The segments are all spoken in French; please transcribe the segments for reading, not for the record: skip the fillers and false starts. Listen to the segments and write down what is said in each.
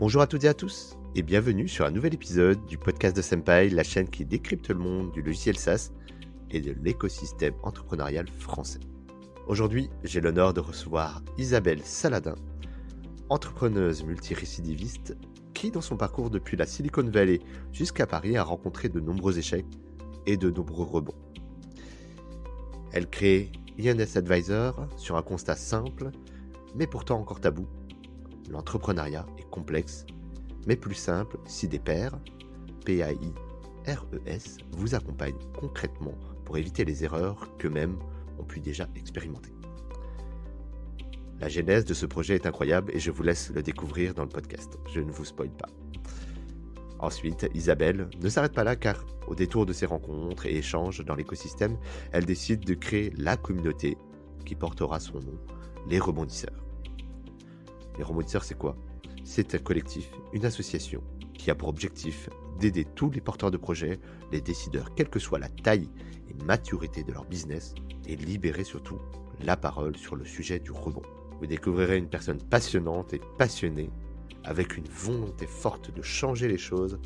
Bonjour à toutes et à tous, et bienvenue sur un nouvel épisode du podcast de Senpai, la chaîne qui décrypte le monde du logiciel SaaS et de l'écosystème entrepreneurial français. Aujourd'hui, j'ai l'honneur de recevoir Isabelle Saladin, entrepreneuse multirécidiviste qui, dans son parcours depuis la Silicon Valley jusqu'à Paris, a rencontré de nombreux échecs et de nombreux rebonds. Elle crée INS Advisor sur un constat simple, mais pourtant encore tabou. L'entrepreneuriat est complexe, mais plus simple si des pairs, PAIRES, vous accompagnent concrètement pour éviter les erreurs qu'eux-mêmes ont pu déjà expérimenter. La genèse de ce projet est incroyable et je vous laisse le découvrir dans le podcast. Je ne vous spoile pas. Ensuite, Isabelle ne s'arrête pas là car au détour de ses rencontres et échanges dans l'écosystème, elle décide de créer la communauté qui portera son nom, les Rebondisseurs. Les Rebondisseurs, c'est quoi ? C'est un collectif, une association qui a pour objectif d'aider tous les porteurs de projets, les décideurs, quelle que soit la taille et maturité de leur business, et libérer surtout la parole sur le sujet du rebond. Vous découvrirez une personne passionnante et passionnée, avec une volonté forte de changer les choses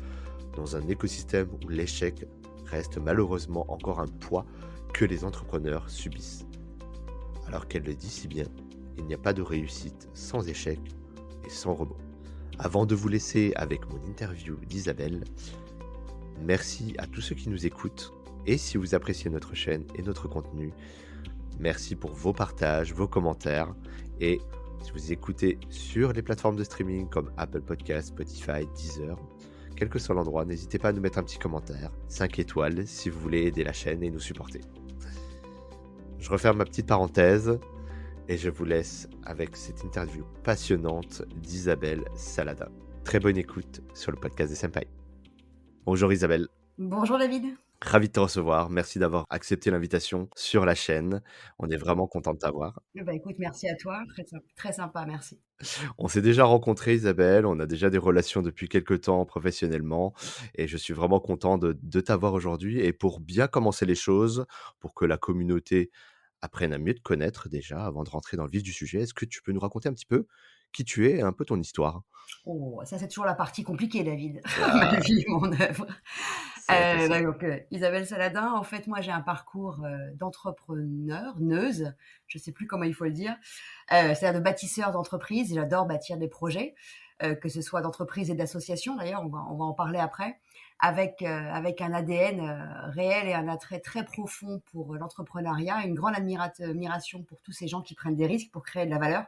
dans un écosystème où l'échec reste malheureusement encore un poids que les entrepreneurs subissent. Alors qu'elle le dit si bien, il n'y a pas de réussite sans échec et sans rebond. Avant de vous laisser avec mon interview d'Isabelle, merci à tous ceux qui nous écoutent. Et si vous appréciez notre chaîne et notre contenu, merci pour vos partages, vos commentaires. Et si vous écoutez sur les plateformes de streaming comme Apple Podcasts, Spotify, Deezer, quel que soit l'endroit, n'hésitez pas à nous mettre un petit commentaire, 5 étoiles si vous voulez aider la chaîne et nous supporter. Je referme ma petite parenthèse. Et je vous laisse avec cette interview passionnante d'Isabelle Saladin. Très bonne écoute sur le podcast des Senpai. Bonjour Isabelle. Bonjour David. Ravi de te recevoir. Merci d'avoir accepté l'invitation sur la chaîne. On est vraiment content de t'avoir. Écoute, merci à toi. Très sympa, merci. On s'est déjà rencontrés, Isabelle. On a déjà des relations depuis quelques temps professionnellement. Et je suis vraiment content de t'avoir aujourd'hui. Et pour bien commencer les choses, pour que la communauté apprenne à mieux te connaître déjà, avant de rentrer dans le vif du sujet, est-ce que tu peux nous raconter un petit peu qui tu es et un peu ton histoire ? Oh, ça c'est toujours la partie compliquée, David. Ma Ah, vie, mon œuvre. c'est la classique. Isabelle Saladin, en fait, moi j'ai un parcours d'entrepreneuse, je sais plus comment il faut le dire, c'est-à-dire de bâtisseur d'entreprise. J'adore bâtir des projets, que ce soit d'entreprise et d'association. D'ailleurs, on va en parler après, avec un ADN réel et un attrait très profond pour l'entrepreneuriat, une grande admiration pour tous ces gens qui prennent des risques pour créer de la valeur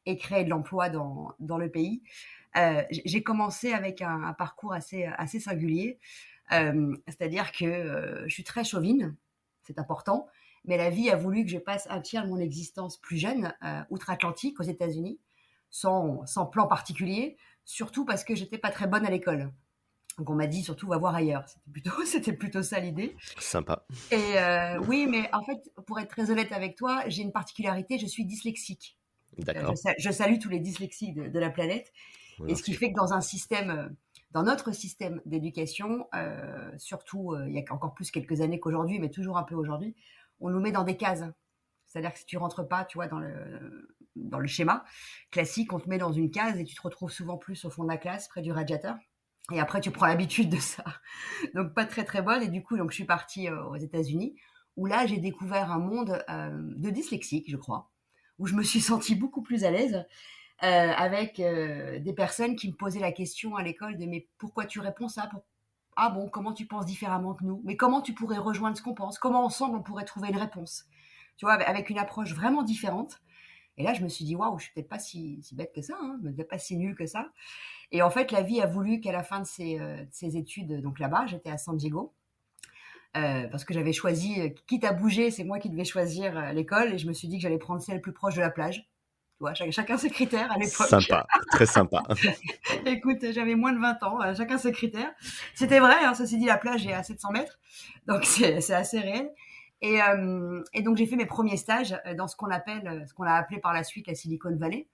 et créer de l'emploi dans le pays. J'ai commencé avec un parcours assez singulier, c'est-à-dire que je suis très chauvine, c'est important, mais la vie a voulu que je passe un tiers de mon existence plus jeune, outre-Atlantique, aux États-Unis, sans plan particulier, surtout parce que j'étais pas très bonne à l'école. Donc on m'a dit surtout va voir ailleurs. C'était plutôt ça l'idée. Sympa. Et oui, mais en fait, pour être très honnête avec toi, j'ai une particularité, je suis dyslexique. D'accord. Je salue tous les dyslexiques de la planète. Et ce qui Merci. fait que dans notre système d'éducation, surtout il y a encore plus quelques années qu'aujourd'hui, mais toujours un peu aujourd'hui, on nous met dans des cases. C'est-à-dire que si tu rentres pas, tu vois, dans le schéma classique, on te met dans une case et tu te retrouves souvent plus au fond de la classe, près du radiateur. Et après, tu prends l'habitude de ça. Donc, pas très, très bonne. Et du coup, je suis partie aux États-Unis, où là, j'ai découvert un monde de dyslexiques, je crois, où je me suis sentie beaucoup plus à l'aise avec des personnes qui me posaient la question à l'école de mais pourquoi tu réponds ça Ah bon, comment tu penses différemment que nous? Mais comment tu pourrais rejoindre ce qu'on pense? Comment ensemble on pourrait trouver une réponse? Tu vois, avec une approche vraiment différente. Et là, je me suis dit, waouh, je suis peut-être pas si bête que ça, hein, peut-être pas si nulle que ça. Et en fait, la vie a voulu qu'à la fin de ces études, donc là-bas, j'étais à San Diego, parce que j'avais choisi, quitte à bouger, c'est moi qui devais choisir l'école, et je me suis dit que j'allais prendre celle plus proche de la plage. Tu vois, chacun ses critères à l'époque. Sympa. Très sympa. Écoute, j'avais moins de 20 ans, chacun ses critères. C'était vrai, hein, ceci dit, la plage est à 700 mètres, donc c'est assez réel. Et donc, j'ai fait mes premiers stages dans ce qu'on a appelé par la suite la Silicon Valley.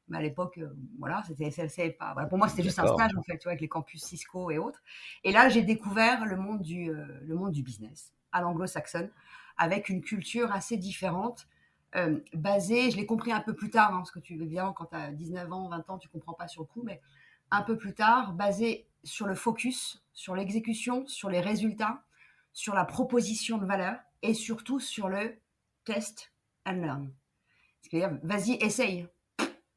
Mais à l'époque, voilà, c'est pas, voilà, pour moi, c'était juste un D'accord. stage, en fait, tu vois, avec les campus Cisco et autres. Et là, j'ai découvert le monde du business à l'anglo-saxonne, avec une culture assez différente, basée, je l'ai compris un peu plus tard, hein, parce que évidemment, quand tu as 19 ans, 20 ans, tu comprends pas sur le coup, mais un peu plus tard, basé sur le focus, sur l'exécution, sur les résultats, sur la proposition de valeur et surtout sur le test and learn. C'est-à-dire, vas-y, essaye.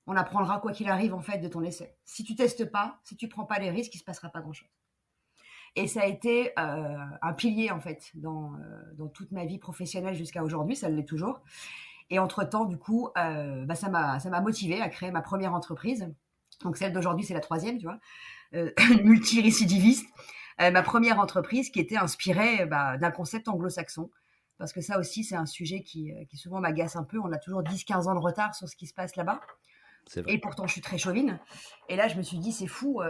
On apprendra quoi qu'il arrive en fait de ton essai. Si tu testes pas, si tu prends pas les risques, il se passera pas grand-chose. Et ça a été un pilier en fait dans toute ma vie professionnelle jusqu'à aujourd'hui, ça l'est toujours. Et entre-temps, du coup, ça m'a motivée à créer ma première entreprise. Donc celle d'aujourd'hui, c'est la troisième, tu vois, multirécidiviste. Ma première entreprise qui était inspirée d'un concept anglo-saxon. Parce que ça aussi, c'est un sujet qui souvent m'agace un peu. On a toujours 10-15 ans de retard sur ce qui se passe là-bas. C'est vrai. Et pourtant, je suis très chauvine. Et là, je me suis dit, c'est fou.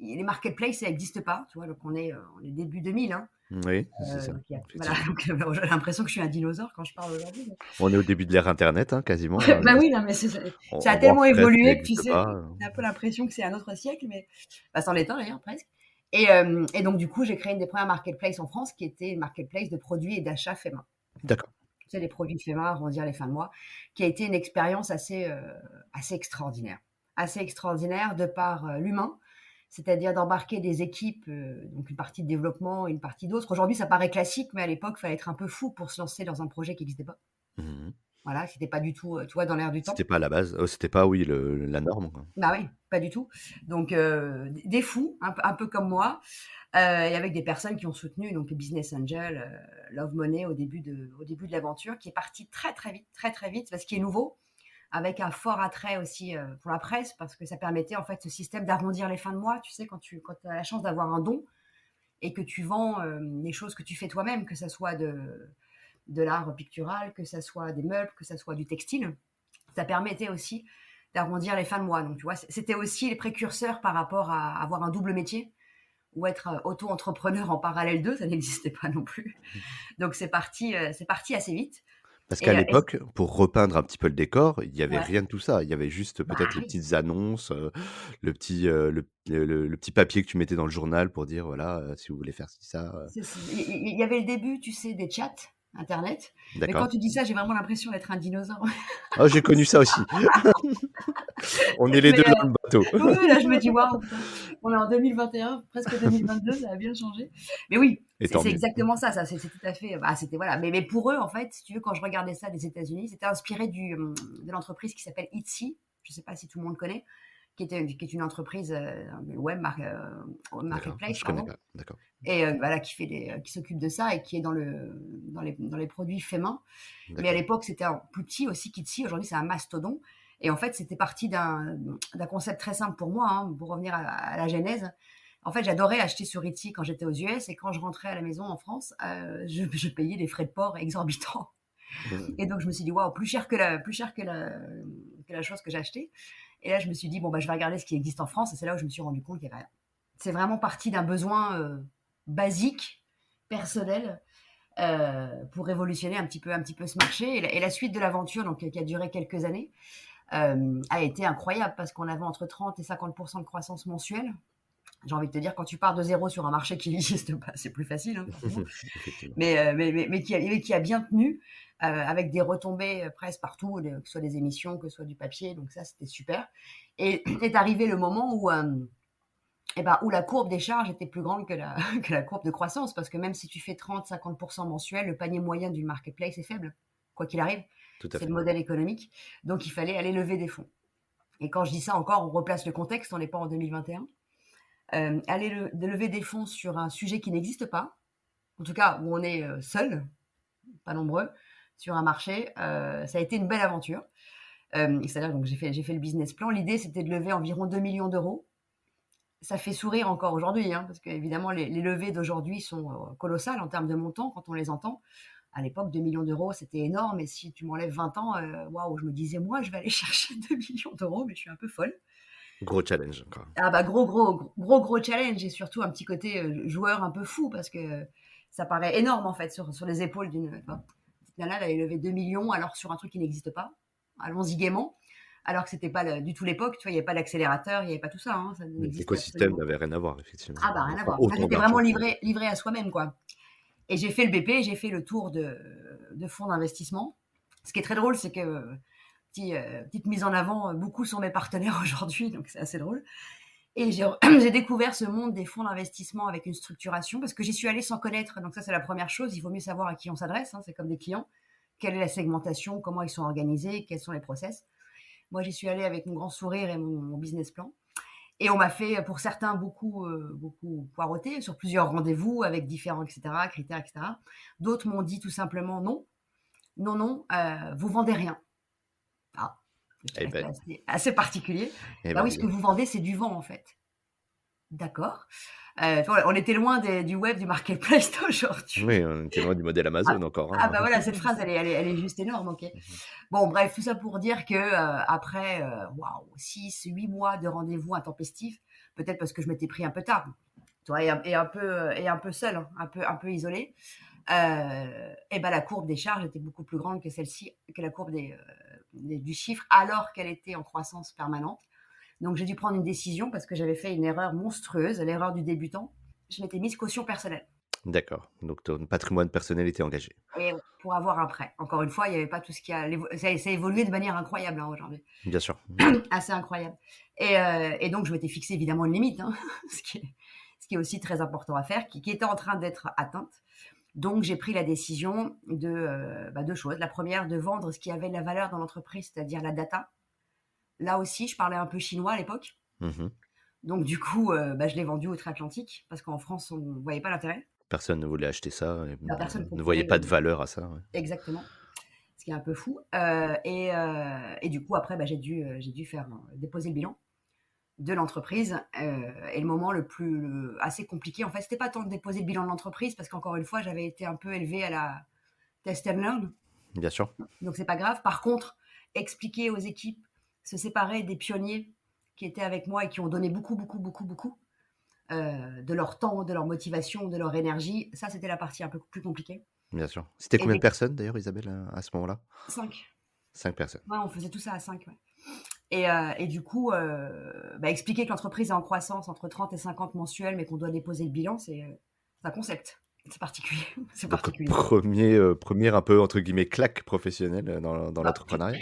Les marketplaces, ça n'existe pas. Tu vois, donc on est début 2000. Hein. Oui, c'est ça. Voilà, donc, j'ai l'impression que je suis un dinosaure quand je parle aujourd'hui. Mais... On est au début de l'ère Internet, hein, quasiment. bah oui, non, mais ça a tellement WordPress, ça évolué que tu n'existe sais, pas. j'ai un peu l'impression que c'est un autre siècle, mais c'en est un d'ailleurs, presque. Et donc, du coup, j'ai créé une des premières marketplaces en France qui était une marketplace de produits et d'achats faits main. D'accord. Tu sais, les produits faits main, arrondir les fins de mois, qui a été une expérience assez extraordinaire. Assez extraordinaire de par l'humain, c'est-à-dire d'embarquer des équipes, donc une partie de développement et une partie d'autres. Aujourd'hui, ça paraît classique, mais à l'époque, il fallait être un peu fou pour se lancer dans un projet qui n'existait pas. Mmh. Voilà, c'était pas du tout, tu vois, dans l'air du temps. C'était pas à la base, c'était pas, oui, la norme, quoi. Bah oui, pas du tout. Donc, des fous, un peu comme moi, et avec des personnes qui ont soutenu, donc Business Angel, Love Money au début de l'aventure, qui est parti très, très vite, très, très vite, parce qu'il est nouveau, avec un fort attrait aussi pour la presse, parce que ça permettait en fait ce système d'arrondir les fins de mois. Tu sais, quand tu as la chance d'avoir un don et que tu vends les choses que tu fais toi-même, que ça soit de l'art pictural, que ça soit des meubles, que ça soit du textile, ça permettait aussi d'arrondir les fins de mois. Donc, tu vois, c'était aussi les précurseurs par rapport à avoir un double métier ou être auto-entrepreneur en parallèle d'eux, ça n'existait pas non plus. Donc, c'est parti assez vite. Parce qu'à Et l'époque, pour repeindre un petit peu le décor, il y avait ouais, rien de tout ça. Il y avait juste bah peut-être les oui. petites annonces, le petit papier que tu mettais dans le journal pour dire: «Voilà, si vous voulez faire ci, ça», Il y avait le début, tu sais, des chats Internet. Mais quand D'accord. tu dis ça, j'ai vraiment l'impression d'être un dinosaure. Oh, j'ai connu ça aussi. On est les Mais 2 dans le bateau. oui, là, je me dis, waouh, putain, on est en 2021, presque 2022, ça a bien changé. Mais oui, Et tant c'est mieux. exactement ça, c'est tout à fait. Bah, c'était voilà. Mais pour eux, en fait, si tu veux, quand je regardais ça des États-Unis, c'était inspiré de l'entreprise qui s'appelle Etsy. Je ne sais pas si tout le monde connaît, qui est une entreprise web D'accord, marketplace, je connais pardon. pas. D'accord, Et voilà, qui s'occupe de ça et qui est dans les produits faits main. Mais à d'accord. l'époque, c'était un plus petit aussi qu'Etsy. Aujourd'hui, c'est un mastodon. Et en fait, c'était parti d'un concept très simple pour moi, hein, pour revenir à la genèse. En fait, j'adorais acheter sur Etsy quand j'étais aux US et quand je rentrais à la maison en France, je payais des frais de port exorbitants. Mmh. Et donc, je me suis dit, waouh, plus cher que la chose que j'ai achetée. Et là, je me suis dit, bon, bah, je vais regarder ce qui existe en France. Et c'est là où je me suis rendu compte qu'il y avait rien. C'est vraiment parti d'un besoin basique, personnel, pour révolutionner un petit peu ce marché. Et la suite de l'aventure, donc qui a duré quelques années, a été incroyable parce qu'on avait entre 30 et 50% de croissance mensuelle. J'ai envie de te dire, quand tu pars de zéro sur un marché qui n'existe pas, c'est plus facile, hein, forcément. Effectivement. Mais qui a bien tenu, avec des retombées presque partout, que ce soit des émissions, que ce soit du papier. Donc ça, c'était super. Et est arrivé le moment où la courbe des charges était plus grande que que la courbe de croissance. Parce que même si tu fais 30-50% mensuel, le panier moyen d'une marketplace est faible, quoi qu'il arrive. Tout à C'est fait. le modèle économique. Donc, il fallait aller lever des fonds. Et quand je dis ça encore, on replace le contexte, on n'est pas en 2021. De lever des fonds sur un sujet qui n'existe pas, en tout cas où on est seul, pas nombreux, sur un marché, ça a été une belle aventure. C'est-à-dire, donc j'ai fait le business plan. L'idée, c'était de lever environ 2 millions d'euros. Ça fait sourire encore aujourd'hui, hein, parce qu'évidemment, les levées d'aujourd'hui sont colossales en termes de montant quand on les entend. À l'époque, 2 millions d'euros, c'était énorme. Et si tu m'enlèves 20 ans, waouh, je me disais, moi, je vais aller chercher 2 millions d'euros, mais je suis un peu folle. Gros challenge encore. Ah bah, gros challenge et surtout un petit côté joueur un peu fou parce que ça paraît énorme en fait sur les épaules d'une petite nana d'aller lever 2 millions alors sur un truc qui n'existe pas. Allons-y gaiement. Alors que c'était pas du tout l'époque, tu vois, il n'y avait pas d'accélérateur, il n'y avait pas tout ça, hein, ça n'existait L'écosystème absolument. n'avait rien à voir, effectivement. Ah bah rien à Enfin, voir. Là, autant j'étais vraiment d'argent. livré à soi-même, quoi. Et j'ai fait le BP, j'ai fait le tour de fonds d'investissement. Ce qui est très drôle, c'est que, petite mise en avant, beaucoup sont mes partenaires aujourd'hui, donc c'est assez drôle. Et j'ai découvert ce monde des fonds d'investissement avec une structuration parce que j'y suis allée sans connaître. Donc ça, c'est la première chose. Il vaut mieux savoir à qui on s'adresse, hein, c'est comme des clients. Quelle est la segmentation, comment ils sont organisés, quels sont les process. Moi, j'y suis allée avec mon grand sourire et mon business plan. Et on m'a fait, pour certains, beaucoup poireauter sur plusieurs rendez-vous avec différents critères, etc. D'autres m'ont dit tout simplement non, non, non, vous vendez rien. Ah, j'étais Eh resté ben, assez particulier. eh Bah ben, oui, dis ce que donc. vous vendez, c'est du vent en fait. D'accord. Tu vois, on était loin du web, du marketplace Oui, d'aujourd'hui. on était loin du modèle Ah, Amazon encore, ah hein. bah voilà, cette phrase, elle est juste énorme, ok. Mmh. Bon, bref, tout ça pour dire que après, waouh, 6, 8 mois de rendez-vous intempestifs, peut-être parce que je m'étais pris un peu tard, tu vois, et un peu seule, hein, un peu isolée. Et ben la courbe des charges était beaucoup plus grande que celle-ci, que la courbe du chiffre, alors qu'elle était en croissance permanente. Donc j'ai dû prendre une décision parce que j'avais fait une erreur monstrueuse, l'erreur du débutant. Je m'étais mise caution personnelle. D'accord, donc ton patrimoine personnel était engagé. Et ouais, pour avoir un prêt. Encore une fois, il n'y avait pas tout ce qui a. Ça a évolué de manière incroyable, hein, aujourd'hui. Bien sûr. Assez incroyable. Et donc, je m'étais fixé évidemment une limite, hein, ce qui est aussi très important à faire, qui était en train d'être atteinte. Donc, j'ai pris la décision de deux choses. La première, de vendre ce qui avait de la valeur dans l'entreprise, c'est-à-dire la data. Là aussi, je parlais un peu chinois à l'époque. Mmh. Donc, du coup, je l'ai vendu outre-Atlantique parce qu'en France, on ne voyait pas l'intérêt. Personne ne voulait acheter ça et La personne ne voyait comprenait pas de valeur à ça, ouais. exactement. Ce qui est un peu fou. Et du coup, après, j'ai dû faire déposer le bilan de l'entreprise. Et le moment assez compliqué, en fait, c'était pas tant de déposer le bilan de l'entreprise, parce qu'encore une fois, j'avais été un peu élevée à la test and learn, Bien sûr. donc c'est pas grave. Par contre, expliquer aux équipes, se séparer des pionniers qui étaient avec moi et qui ont donné beaucoup, beaucoup, beaucoup, beaucoup de leur temps, de leur motivation, de leur énergie, ça, c'était la partie un peu plus compliquée. Bien sûr. C'était Et combien de des personnes d'ailleurs, Isabelle, à ce moment-là? 5. 5 personnes. Ouais, on faisait tout ça à 5. Ouais. Et du coup, expliquer que l'entreprise est en croissance entre 30 et 50 mensuels, mais qu'on doit déposer le bilan, c'est un concept. C'est particulier. C'est Donc particulier. première un peu entre guillemets «claque» professionnelle, dans Bah, l'entrepreneuriat?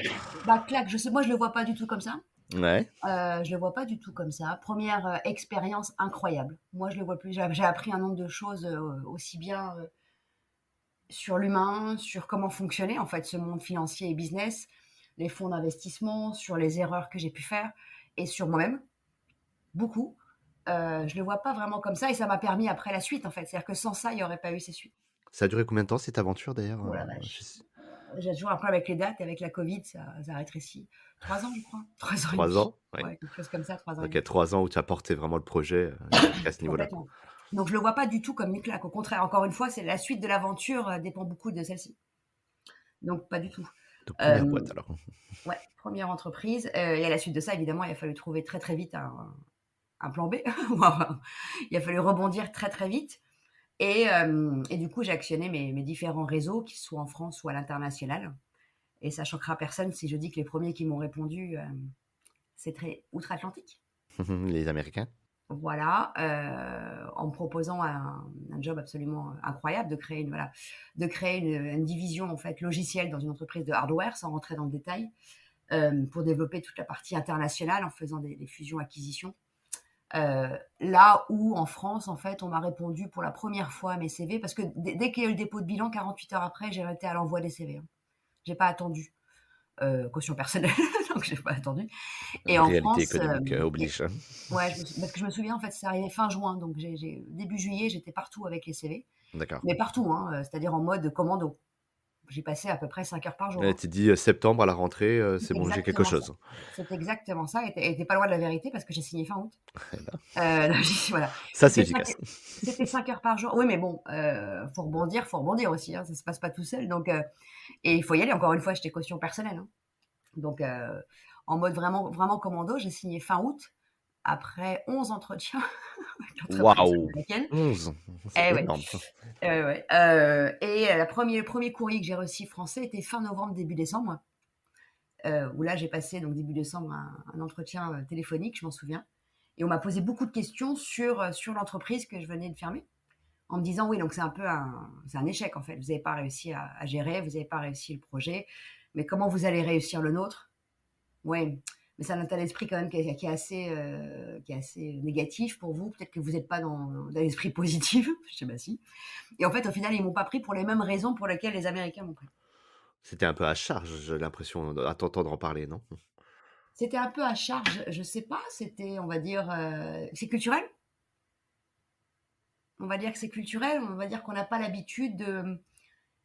claque, je sais, moi, je le vois pas du tout comme ça. Ouais, Je le vois pas du tout comme ça. Première expérience incroyable. Moi, je le vois plus. J'ai appris un nombre de choses aussi bien sur l'humain, sur comment fonctionnait en fait ce monde financier et business, les fonds d'investissement, sur les erreurs que j'ai pu faire et sur moi-même. Beaucoup. Je le vois pas vraiment comme ça et ça m'a permis après la suite, en fait. C'est-à-dire que sans ça, il y aurait pas eu ces suites. ça a duré combien de temps cette aventure d'ailleurs, Oh la je vache. sais J'ai toujours un problème avec les dates et avec la Covid, ça a rétréci. 3 ans, je crois. 3 ans et 3 demi. ans? Ouais. Ouais, quelque chose comme ça, 3 ans et OK, demi. 3 ans où tu as porté vraiment le projet, jusqu'à ce niveau-là, quoi. Complètement. Donc je le vois pas du tout comme une claque. Au contraire, encore une fois, c'est la suite de l'aventure dépend beaucoup de celle-ci. Donc pas du tout. Donc première Euh, boîte alors. ouais, première entreprise. Et à la suite de ça, évidemment, il a fallu trouver très très vite un plan B. Il a fallu rebondir très très vite. Et du coup, j'ai actionné mes différents réseaux, qu'ils soient en France ou à l'international. Et ça choquera personne si je dis que les premiers qui m'ont répondu, c'est très outre-Atlantique. Les Américains? Voilà, en me proposant un job absolument incroyable de créer une division en fait logicielle dans une entreprise de hardware, sans rentrer dans le détail, pour développer toute la partie internationale en faisant des fusions-acquisitions. Là où en France, en fait, on m'a répondu pour la première fois à mes CV, parce que dès qu'il y a eu le dépôt de bilan, 48 heures après, j'ai été à l'envoi des CV. Hein. J'ai pas attendu. Caution personnelle, donc j'ai pas attendu. Et en Réalité France, économique, oblige, hein. ouais, parce que je me souviens, en fait, c'est arrivé fin juin, donc début juillet, j'étais partout avec les CV, D'accord. mais partout, hein, c'est-à-dire en mode commando. J'ai passé à peu près 5 heures par jour. Ouais, Hein. tu dit, septembre à la rentrée, C'est c'est bon, j'ai quelque exactement ça. chose. C'est exactement ça, et t'es pas loin de la vérité parce que j'ai signé fin août. Eh ben, Voilà. ça c'est C'était 5, efficace. c'était 5 heures par jour. Oui, mais bon, faut rebondir aussi, hein, ça se passe pas tout seul. Donc, et il faut y aller. Encore une fois, j'étais caution personnelle. Hein. Donc, en mode vraiment, vraiment commando, j'ai signé fin août après 11 entretiens avec l'entreprise Waouh! américaine. 11, c'est Eh ouais, énorme. ouais. Et le premier courrier que j'ai reçu français était fin novembre, début décembre, où là, j'ai passé donc début décembre un entretien téléphonique, je m'en souviens. Et on m'a posé beaucoup de questions sur l'entreprise que je venais de fermer, en me disant oui, donc c'est un échec en fait. Vous n'avez pas réussi à gérer, vous n'avez pas réussi le projet, mais comment vous allez réussir le nôtre? Oui, Mais c'est un état d'esprit quand même qui est assez négatif pour vous. Peut-être que vous n'êtes pas dans l'esprit positif, je sais pas si. Et en fait, au final, ils m'ont pas pris pour les mêmes raisons pour lesquelles les Américains m'ont pris. C'était un peu à charge, j'ai l'impression, à t'entendre en parler, non? C'était un peu à charge, je sais pas, c'était, on va dire, c'est culturel. On va dire que c'est culturel, on va dire qu'on n'a pas l'habitude de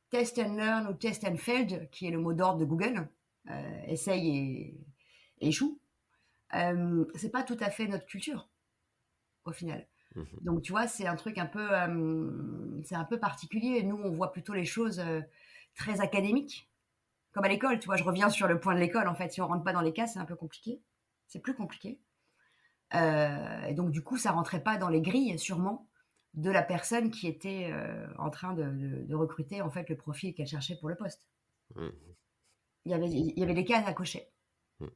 test and learn ou test and failed, qui est le mot d'ordre de Google, essaye et échoue. C'est pas tout à fait notre culture, au final. Mmh. Donc, tu vois, c'est un peu particulier. Nous, on voit plutôt les choses très académiques, comme à l'école. Tu vois, je reviens sur le point de l'école. En fait, si on rentre pas dans les cases, c'est un peu compliqué. C'est plus compliqué. Et donc, du coup, ça rentrait pas dans les grilles, sûrement, de la personne qui était en train de recruter en fait le profil qu'elle cherchait pour le poste. Mmh. Il y avait des cases à cocher. Mmh.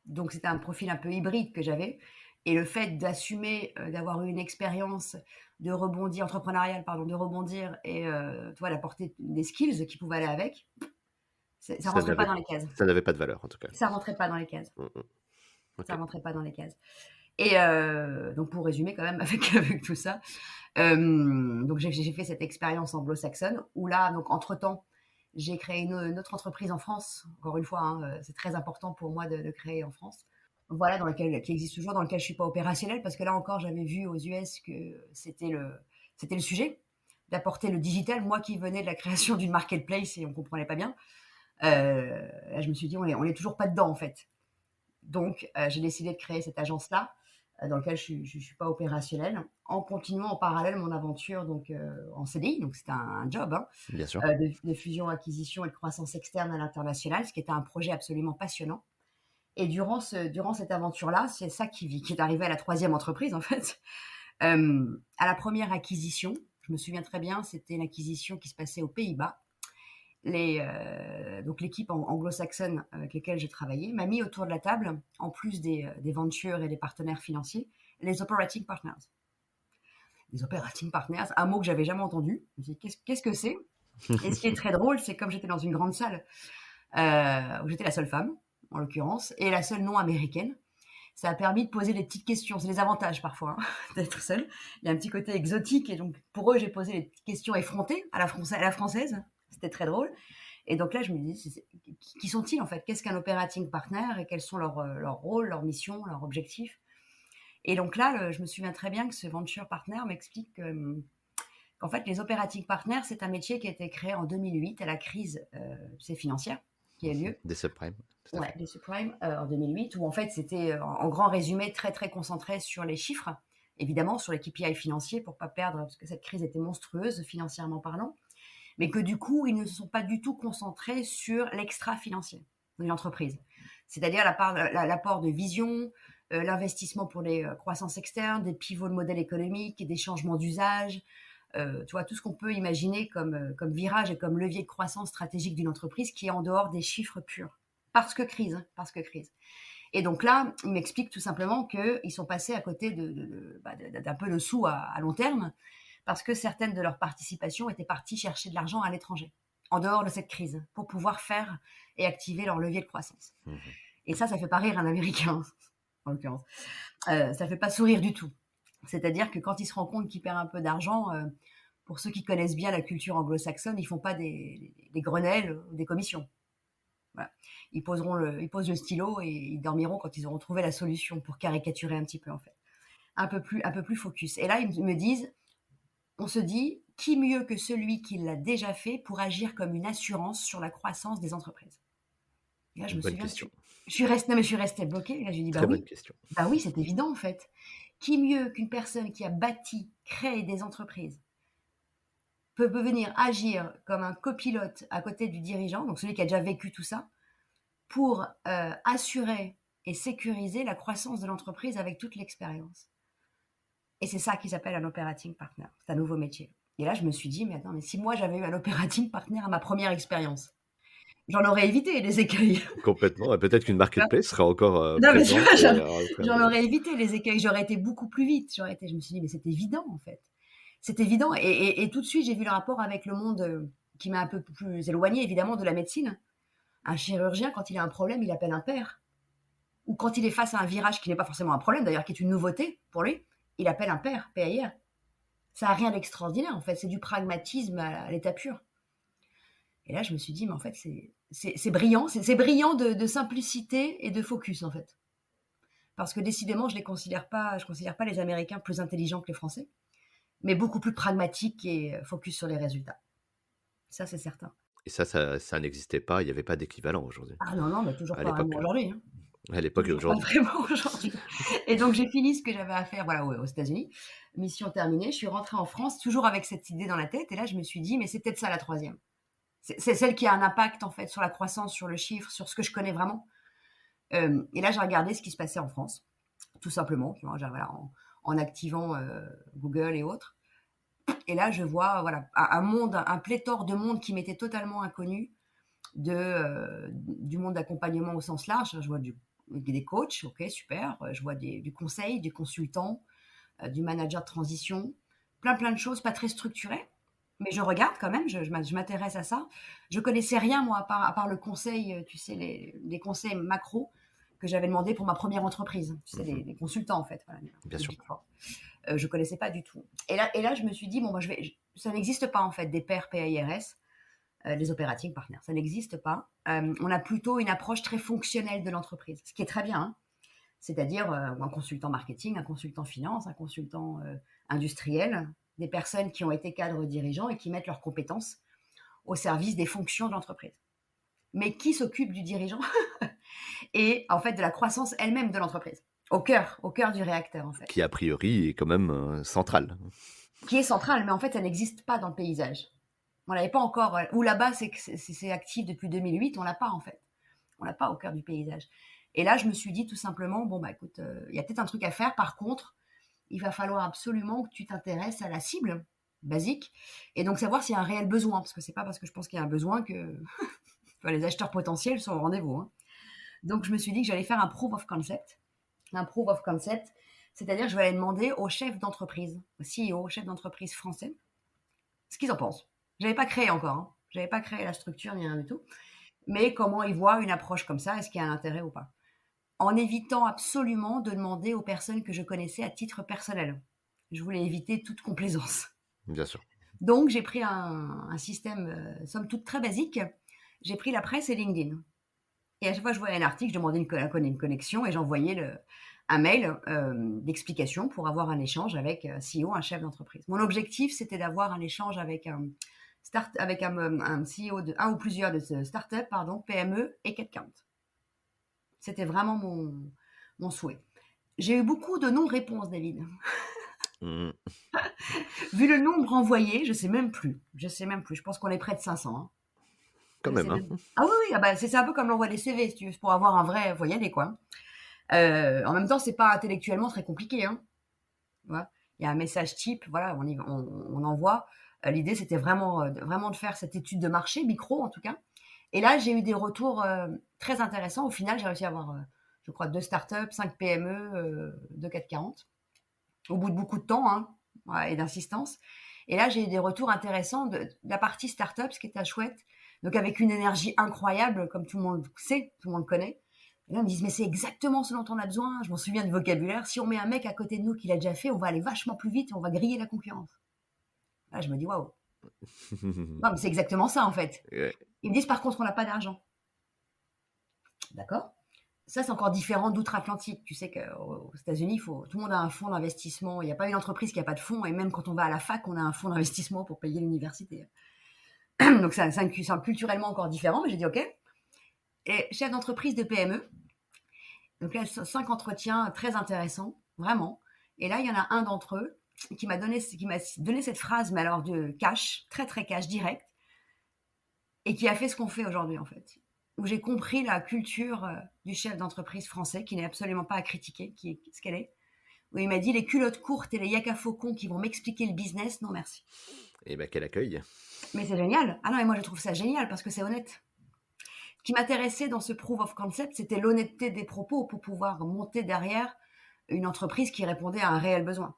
Donc, c'était un profil un peu hybride que j'avais. Et le fait d'assumer, d'avoir eu une expérience de rebondir, entrepreneuriale, pardon, de rebondir et tu vois, d'apporter des skills qui pouvaient aller avec, ça Ça rentrait pas n'avait dans les cases. ça n'avait pas de valeur, en tout cas. Ça rentrait pas dans les cases. Mmh mh. Ça OK. rentrait pas dans les cases. Et donc, pour résumer quand même avec tout ça, donc j'ai fait cette expérience anglo-saxonne où là, donc entre-temps, j'ai créé une autre entreprise en France. Encore une fois, hein, c'est très important pour moi de créer en France. Voilà, qui existe toujours, dans lequel je suis pas opérationnelle parce que là encore, j'avais vu aux US que c'était le sujet d'apporter le digital. Moi qui venais de la création d'une marketplace et on comprenait pas bien, là, je me suis dit on est toujours pas dedans en fait. Donc, j'ai décidé de créer cette agence-là, dans laquelle je suis pas opérationnelle, en continuant en parallèle mon aventure donc en CDI. Donc, c'était un job, hein, Bien sûr. de fusion, acquisition et de croissance externe à l'international, ce qui était un projet absolument passionnant. Et durant cette aventure-là, c'est ça qui est arrivé à la troisième entreprise, en fait. À la première acquisition, je me souviens très bien, c'était une acquisition qui se passait aux Pays-Bas. Donc l'équipe anglo-saxonne avec lesquelles je travaillais m'a mis autour de la table, en plus des ventures et des partenaires financiers, les operating partners. Les operating partners, un mot que j'avais jamais entendu. Je me suis dit, qu'est-ce que c'est? Et ce qui est très drôle, c'est comme j'étais dans une grande salle où j'étais la seule femme, en l'occurrence, et la seule non américaine, ça a permis de poser des petites questions. C'est les avantages parfois, hein, d'être seule. Il y a un petit côté exotique et donc pour eux, j'ai posé des petites questions effrontées à la française. C'était très drôle. Et donc là, je me dis, qui sont-ils en fait? Qu'est-ce qu'un operating partner et quels sont leurs rôles, leurs missions, leurs objectifs? Et donc là, je me souviens très bien que ce venture partner m'explique qu'en fait, les operating partners, c'est un métier qui a été créé en 2008 à la crise financière qui a eu lieu. Des subprimes, tout à Ouais, fait. des subprimes en 2008, où en fait c'était en grand résumé très très concentré sur les chiffres, évidemment sur les KPI financiers pour pas perdre, parce que cette crise était monstrueuse financièrement parlant, mais que du coup ils ne se sont pas du tout concentrés sur l'extra financier d'une entreprise, c'est-à-dire l'apport de vision, l'investissement pour les croissances externes, des pivots de modèles économiques, des changements d'usage, tu vois, tout ce qu'on peut imaginer comme virage et comme levier de croissance stratégique d'une entreprise qui est en dehors des chiffres purs. Parce que crise, hein, parce que crise. Et donc là, il m'explique tout simplement qu'ils sont passés à côté d'un peu de sous à long terme, parce que certaines de leurs participations étaient parties chercher de l'argent à l'étranger, en dehors de cette crise, pour pouvoir faire et activer leur levier de croissance. Mmh. Et ça fait pas rire un Américain, en l'occurrence. Ça fait pas sourire du tout. C'est-à-dire que quand il se rend compte qu'il perd un peu d'argent, pour ceux qui connaissent bien la culture anglo-saxonne, ils font pas des grenelles ou des commissions. Voilà. Ils posent le stylo et ils dormiront quand ils auront trouvé la solution, pour caricaturer un petit peu en fait. Un peu plus focus. Et là, ils me disent, on se dit, qui mieux que celui qui l'a déjà fait pour agir comme une assurance sur la croissance des entreprises? Et là, je me Bonne souviens, question. je suis restée bloquée. Et là, je lui dis, Très bonne question. bah oui, c'est évident en fait. Qui mieux qu'une personne qui a bâti, créé des entreprises peut venir agir comme un copilote à côté du dirigeant, donc celui qui a déjà vécu tout ça, pour assurer et sécuriser la croissance de l'entreprise avec toute l'expérience. Et c'est ça qu'ils appellent un operating partner. C'est un nouveau métier. Et là, je me suis dit, mais attends, mais si moi j'avais eu un operating partner à ma première expérience, j'en aurais évité les écueils. Complètement, et peut-être qu'une marketplace sera encore, Non, mais tu présente vois, et aura offert j'en des aurais évité les écueils. J'aurais été beaucoup plus vite. Je me suis dit, mais c'est évident en fait. C'est évident. Et tout de suite, j'ai vu le rapport avec le monde qui m'a un peu plus éloigné, évidemment, de la médecine. Un chirurgien, quand il a un problème, il appelle un père. ou quand il est face à un virage qui n'est pas forcément un problème, d'ailleurs, qui est une nouveauté pour lui, il appelle un pair, PAIR. Ça n'a rien d'extraordinaire, en fait. C'est du pragmatisme à l'état pur. Et là, je me suis dit, mais en fait, c'est brillant. C'est brillant de simplicité et de focus, en fait. Parce que décidément, je considère pas les Américains plus intelligents que les Français, mais beaucoup plus pragmatiques et focus sur les résultats. Ça, c'est certain. Et ça n'existait pas, il n'y avait pas d'équivalent aujourd'hui. Ah non, mais toujours À pas vraiment l'époque, aujourd'hui. Hein. à l'époque et Toujours pas aujourd'hui. vraiment aujourd'hui. Et donc, j'ai fini ce que j'avais à faire voilà, aux États-Unis. Mission terminée. Je suis rentrée en France, toujours avec cette idée dans la tête. Et là, je me suis dit, mais c'est peut-être ça la troisième. C'est celle qui a un impact, en fait, sur la croissance, sur le chiffre, sur ce que je connais vraiment. Et là, j'ai regardé ce qui se passait en France, tout simplement, tu vois, voilà, en activant Google et autres. Et là, je vois voilà, un pléthore de monde qui m'était totalement inconnu, du monde d'accompagnement au sens large. Je vois des coachs, ok, super. Je vois du conseil, du consultant, du manager de transition, plein de choses pas très structurées. Mais je regarde quand même, je m'intéresse à ça. Je connaissais rien, moi, à part le conseil, tu sais, les conseils macro que j'avais demandé pour ma première entreprise. Tu sais, les consultants, en fait. Voilà, Bien sûr. je connaissais pas du tout. Et là, je me suis dit, bon, ça n'existe pas, en fait, des pairs PAIRS, les operating partners. Ça n'existe pas. On a plutôt une approche très fonctionnelle de l'entreprise, ce qui est très bien, hein. C'est-à-dire un consultant marketing, un consultant finance, un consultant industriel, des personnes qui ont été cadres dirigeants et qui mettent leurs compétences au service des fonctions de l'entreprise. Mais qui s'occupe du dirigeant et en fait de la croissance elle-même de l'entreprise, au cœur du réacteur en fait. Qui a priori est quand même central. Qui est central, mais en fait ça n'existe pas dans le paysage. On l'avait pas encore, ou là-bas c'est actif depuis 2008, on l'a pas en fait. On l'a pas au cœur du paysage. Et là je me suis dit tout simplement, bon bah écoute, il y a peut-être un truc à faire, par contre, il va falloir absolument que tu t'intéresses à la cible basique et donc savoir s'il y a un réel besoin, parce que c'est pas parce que je pense qu'il y a un besoin que les acheteurs potentiels sont au rendez-vous. Hein. Donc je me suis dit que j'allais faire un proof of concept. Un proof of concept, c'est-à-dire que je vais aller demander aux chefs d'entreprise, aux CEO, aux chefs d'entreprise français, ce qu'ils en pensent. Je n'avais pas créé encore, hein. Je n'avais pas créé la structure ni rien du tout, mais comment ils voient une approche comme ça, est-ce qu'il y a un intérêt ou pas. En évitant absolument de demander aux personnes que je connaissais à titre personnel. Je voulais éviter toute complaisance. Bien sûr. Donc, j'ai pris un système, somme toute, très basique. J'ai pris la presse et LinkedIn. Et à chaque fois que je voyais un article, je demandais une connexion et j'envoyais un mail d'explication pour avoir un échange avec un CEO, un chef d'entreprise. Mon objectif, c'était d'avoir un échange avec un CEO de un ou plusieurs de ce start-up, PME et CAC 40. C'était vraiment mon souhait. J'ai eu beaucoup de non-réponses, David. Vu le nombre envoyé, je sais même plus. Je pense qu'on est près de 500. Hein. Quand même. Hein. Ah oui, c'est un peu comme l'envoi des CV, si tu veux, pour avoir un vrai, faut y aller, quoi. En même temps, c'est pas intellectuellement très compliqué. Hein. Voilà. Il y a un message type, voilà, on envoie. L'idée, c'était vraiment de faire cette étude de marché, micro en tout cas. Et là, j'ai eu des retours très intéressants. Au final, j'ai réussi à avoir, je crois, 2 startups, 5 PME, 2 440. Au bout de beaucoup de temps hein, et d'insistance. Et là, j'ai eu des retours intéressants de la partie startup, ce qui était chouette. Donc, avec une énergie incroyable, comme tout le monde sait, tout le monde connaît. Et là, ils me disent, mais c'est exactement ce dont on a besoin. Je m'en souviens du vocabulaire. Si on met un mec à côté de nous qui l'a déjà fait, on va aller vachement plus vite et on va griller la concurrence. Là, je me dis, waouh. Non, mais c'est exactement ça, en fait. Ouais. Ils me disent, par contre, on n'a pas d'argent. D'accord. Ça, c'est encore différent d'outre-Atlantique. Tu sais qu'aux États-Unis, tout le monde a un fonds d'investissement. Il n'y a pas une entreprise qui n'a pas de fonds. Et même quand on va à la fac, on a un fonds d'investissement pour payer l'université. Donc, c'est culturellement encore différent. Mais j'ai dit, OK. Et chef d'entreprise de PME. Donc là, 5 entretiens très intéressants, vraiment. Et là, il y en a un d'entre eux qui m'a donné cette phrase, mais alors de cash, très, très cash, direct. Et qui a fait ce qu'on fait aujourd'hui, en fait. Où j'ai compris la culture du chef d'entreprise français, qui n'est absolument pas à critiquer, qui est ce qu'elle est. Où il m'a dit, les culottes courtes et les yaka faucons qui vont m'expliquer le business, non merci. Et bien, quel accueil. Mais c'est génial. Ah non, et moi je trouve ça génial parce que c'est honnête. Ce qui m'intéressait dans ce proof of concept, c'était l'honnêteté des propos pour pouvoir monter derrière une entreprise qui répondait à un réel besoin.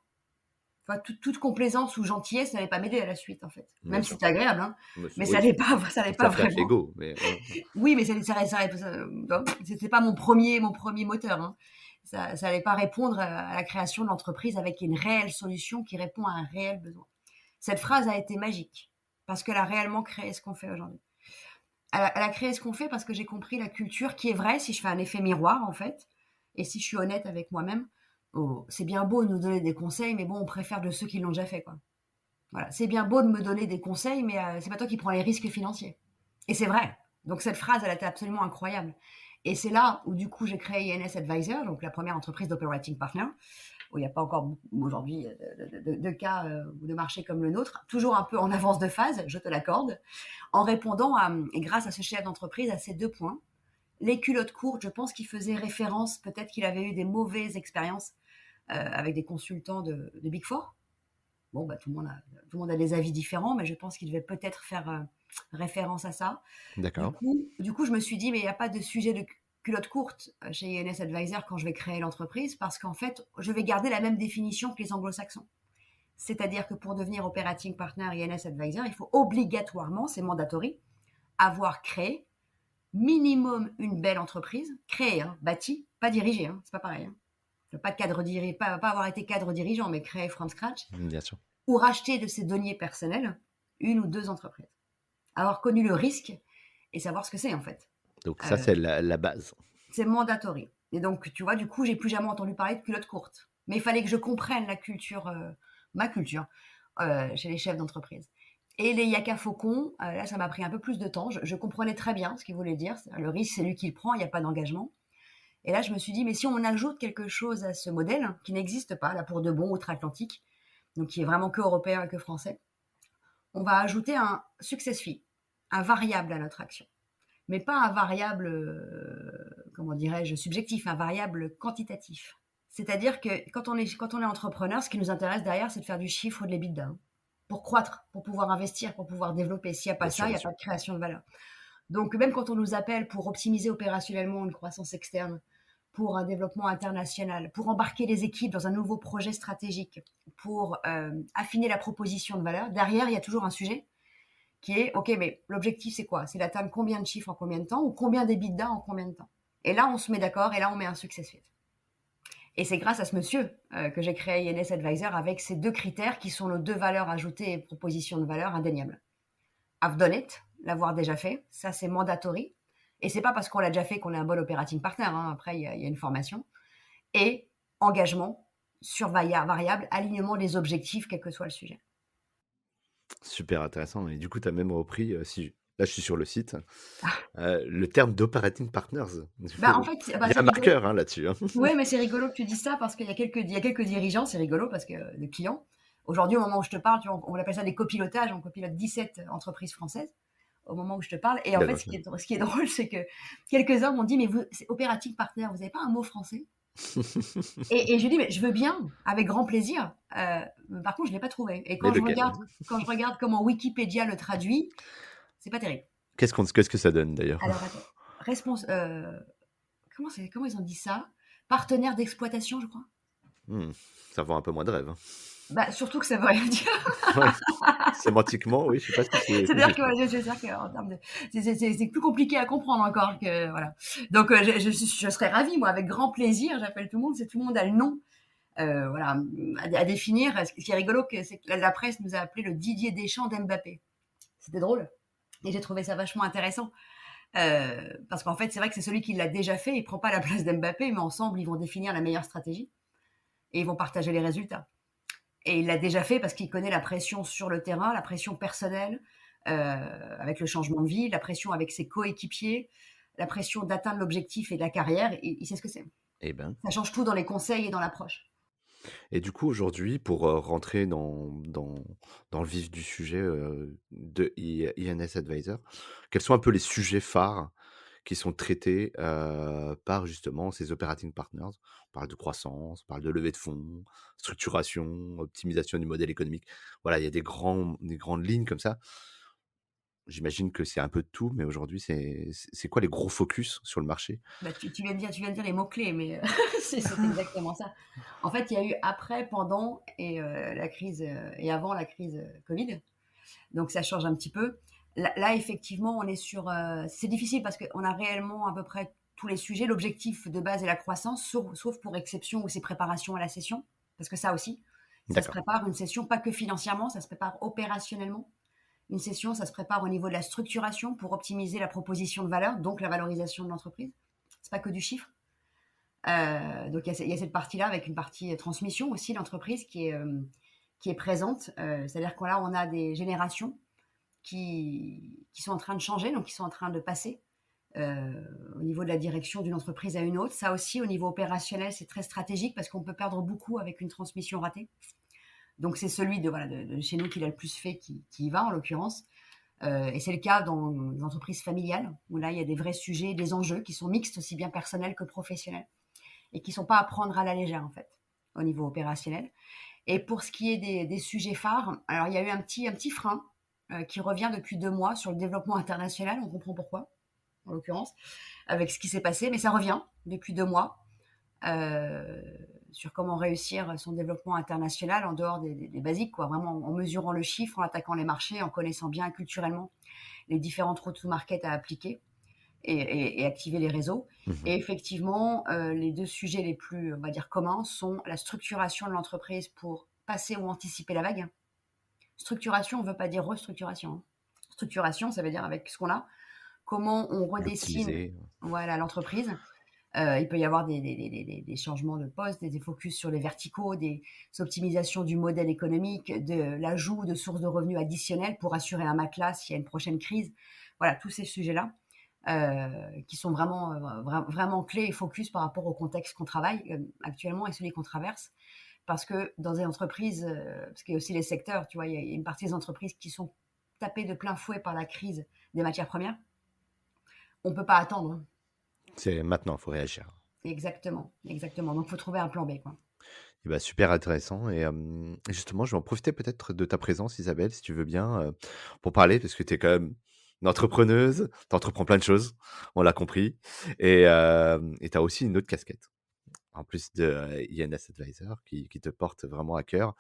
Enfin, toute complaisance ou gentillesse n'allait pas m'aider à la suite, en fait. Bien Même si sûr. c'était agréable, hein, mais ça Oui, allait pas ça allait pas ça flatte vraiment. l'ego, mais voilà. Oui, mais c'était pas mon premier moteur, hein. Ça allait pas répondre à la création de l'entreprise avec une réelle solution qui répond à un réel besoin. Cette phrase a été magique parce qu'elle a réellement créé ce qu'on fait aujourd'hui. Elle a créé ce qu'on fait parce que j'ai compris la culture qui est vraie, si je fais un effet miroir, en fait, et si je suis honnête avec moi-même. Oh, c'est bien beau de nous donner des conseils, mais bon, on préfère de ceux qui l'ont déjà fait, quoi. Voilà, c'est bien beau de me donner des conseils, mais c'est pas toi qui prends les risques financiers. Et c'est vrai. Donc cette phrase, elle était absolument incroyable. Et c'est là où du coup j'ai créé INS Advisor, donc la première entreprise d'operating partner, où il n'y a pas encore aujourd'hui de cas ou de marché comme le nôtre, toujours un peu en avance de phase, je te l'accorde, en répondant et grâce à ce chef d'entreprise, à ces 2 points. Les culottes courtes, je pense qu'il faisait référence, peut-être qu'il avait eu des mauvaises expériences avec des consultants de Big Four. Bon, bah, tout le monde a des avis différents, mais je pense qu'il devait peut-être faire référence à ça. Du D'accord. coup, du coup, je me suis dit, mais il n'y a pas de sujet de culotte courte chez INS Advisor quand je vais créer l'entreprise, parce qu'en fait, je vais garder la même définition que les anglo-saxons. C'est-à-dire que pour devenir operating partner INS Advisor, il faut obligatoirement, c'est mandatory, avoir créé minimum une belle entreprise, créée, hein, bâtie, pas dirigée, hein, c'est pas pareil. Hein. Pas, pas avoir été cadre dirigeant, mais créé from scratch, Bien sûr. ou racheter de ses deniers personnels 1 ou 2 entreprises. Avoir connu le risque et savoir ce que c'est en fait. Donc ça, Euh, c'est la base. c'est mandatory. Et donc, tu vois, du coup, j'ai plus jamais entendu parler de culotte courte. Mais il fallait que je comprenne la culture, ma culture, chez les chefs d'entreprise. Et les yaka faucons, là, ça m'a pris un peu plus de temps. Je comprenais très bien ce qu'ils voulaient dire. Le risque, c'est lui qui le prend, il n'y a pas d'engagement. Et là, je me suis dit, mais si on ajoute quelque chose à ce modèle, qui n'existe pas, là, pour de bon, outre-Atlantique, donc qui est vraiment que européen et que français, on va ajouter un success fee, un variable à notre action. Mais pas un variable, comment dirais-je, subjectif, un variable quantitatif. C'est-à-dire que quand on est entrepreneur, ce qui nous intéresse derrière, c'est de faire du chiffre ou de l'EBITDA. Hein, pour croître, pour pouvoir investir, pour pouvoir développer. S'il n'y a pas Bien ça, sûr, il bien n'y a sûr. pas de création de valeur. Donc même quand on nous appelle pour optimiser opérationnellement une croissance externe, pour un développement international, pour embarquer les équipes dans un nouveau projet stratégique, pour affiner la proposition de valeur, derrière, il y a toujours un sujet qui est, OK, mais l'objectif, c'est quoi? C'est d'atteindre combien de chiffres en combien de temps ou combien d'EBITDA en combien de temps? Et là, on se met d'accord et là, on met un success rate. Et c'est grâce à ce monsieur que j'ai créé INS Advisor avec ces 2 critères qui sont nos 2 valeurs ajoutées et propositions de valeur indéniables. Have done it, l'avoir déjà fait, ça c'est mandatory. Et c'est pas parce qu'on l'a déjà fait qu'on est un bon operating partner, hein. Après il y a une formation. Et engagement sur variable, alignement des objectifs, quel que soit le sujet. Super intéressant. Et du coup, tu as même repris, si là, je suis sur le site, Ah, le terme d'operating partners. bah en fait, Il bah, y a c'est un rigolo. marqueur, hein, là-dessus, hein. Oui, mais c'est rigolo que tu dis ça parce qu'il y a quelques dirigeants, c'est rigolo parce que de clients. Aujourd'hui, au moment où je te parle, tu vois, on appelle ça des copilotages. On copilote 17 entreprises françaises au moment où je te parle. Et en fait, D'accord. ce qui est drôle, c'est que quelques-uns m'ont dit, mais vous, c'est operating partner, vous n'avez pas un mot français? Et je lui dis, mais je veux bien, avec grand plaisir. Mais par contre, je ne l'ai pas trouvé. Et Mais quand je lequel? regarde, quand je regarde comment Wikipédia le traduit, c'est pas terrible. Qu'est-ce que ça donne d'ailleurs? Alors, attends. Comment ils ont dit ça? Partenaire d'exploitation, je crois. Hmm, ça vend un peu moins de rêve, hein. Bah, surtout que ça veut rien dire. Ouais. Sémantiquement, oui, je sais pas si c'est C'est-à-dire que, juste, mais ouais, c'est-à-dire qu'en termes de, c'est plus compliqué à comprendre encore que, voilà. Donc, je serais ravie, moi, avec grand plaisir, j'appelle tout le monde, c'est tout le monde a le nom, voilà, à définir. Ce qui est rigolo, c'est que la presse nous a appelé le Didier Deschamps d'Mbappé. C'était drôle. Et j'ai trouvé ça vachement intéressant. Parce qu'en fait, c'est vrai que c'est celui qui l'a déjà fait, il prend pas la place d'Mbappé, mais ensemble, ils vont définir la meilleure stratégie et ils vont partager les résultats. Et il l'a déjà fait parce qu'il connaît la pression sur le terrain, la pression personnelle, avec le changement de vie, la pression avec ses coéquipiers, la pression d'atteindre l'objectif et de la carrière. Il sait ce que c'est. eh ben. Ça change tout dans les conseils et dans l'approche. Et du coup, aujourd'hui, pour rentrer dans le vif du sujet de INS Advisor, quels sont un peu les sujets phares qui sont traités par justement ces operating partners? On parle de croissance, on parle de levée de fonds, structuration, optimisation du modèle économique. Voilà, il y a des grandes lignes comme ça. J'imagine que c'est un peu de tout, mais aujourd'hui, c'est quoi les gros focus sur le marché? Bah, tu viens de dire les mots-clés, mais c'est exactement ça. En fait, il y a eu après, pendant et la crise, et avant la crise, Covid, donc ça change un petit peu. Là, effectivement, on est sur, c'est difficile parce qu'on a réellement à peu près tous les sujets. L'objectif de base est la croissance, sauf pour exception où c'est préparation à la session, parce que ça aussi, ça se D'accord, prépare une session, pas que financièrement, ça se prépare opérationnellement. Une session, ça se prépare au niveau de la structuration pour optimiser la proposition de valeur, donc la valorisation de l'entreprise. C'est pas que du chiffre. Donc il y a cette partie-là avec une partie transmission aussi, l'entreprise qui est présente. C'est-à-dire que là, on a des générations qui sont en train de changer, donc qui sont en train de passer au niveau de la direction d'une entreprise à une autre. Ça aussi, au niveau opérationnel, c'est très stratégique parce qu'on peut perdre beaucoup avec une transmission ratée. Donc c'est celui de chez nous qui l'a le plus fait qui y va en l'occurrence. Et c'est le cas dans les entreprises familiales où là il y a des vrais sujets, des enjeux qui sont mixtes aussi bien personnels que professionnels et qui ne sont pas à prendre à la légère en fait au niveau opérationnel. Et pour ce qui est des sujets phares, alors il y a eu un petit frein qui revient depuis 2 mois sur le développement international. On comprend pourquoi en l'occurrence avec ce qui s'est passé, mais ça revient depuis 2 mois euh, sur comment réussir son développement international en dehors des basiques, quoi, vraiment en mesurant le chiffre, en attaquant les marchés, en connaissant bien culturellement les différentes routes to market à appliquer et activer les réseaux. mmh. Et effectivement, les deux sujets les plus, on va dire, communs sont la structuration de l'entreprise pour passer ou anticiper la vague. Structuration, on ne veut pas dire restructuration, hein. Structuration, ça veut dire avec ce qu'on a, comment on redessine L'optimiser, voilà, l'entreprise. Il peut y avoir des changements de poste, des focus sur les verticaux, des optimisations du modèle économique, de l'ajout de sources de revenus additionnelles pour assurer un matelas s'il y a une prochaine crise. Voilà, tous ces sujets-là qui sont vraiment, vraiment clés et focus par rapport au contexte qu'on travaille actuellement et celui qu'on traverse. Parce que dans les entreprises, parce qu'il y a aussi les secteurs, tu vois, il y a une partie des entreprises qui sont tapées de plein fouet par la crise des matières premières. On ne peut pas attendre, hein. c'est maintenant, il faut réagir. Exactement, exactement. Donc, il faut trouver un plan B, quoi. Et bah, super intéressant et justement, je vais en profiter peut-être de ta présence Isabelle, si tu veux bien, pour parler parce que tu es quand même une entrepreneuse, tu entreprends plein de choses, on l'a compris et tu as aussi une autre casquette, en plus de, INS Advisor qui te porte vraiment à cœur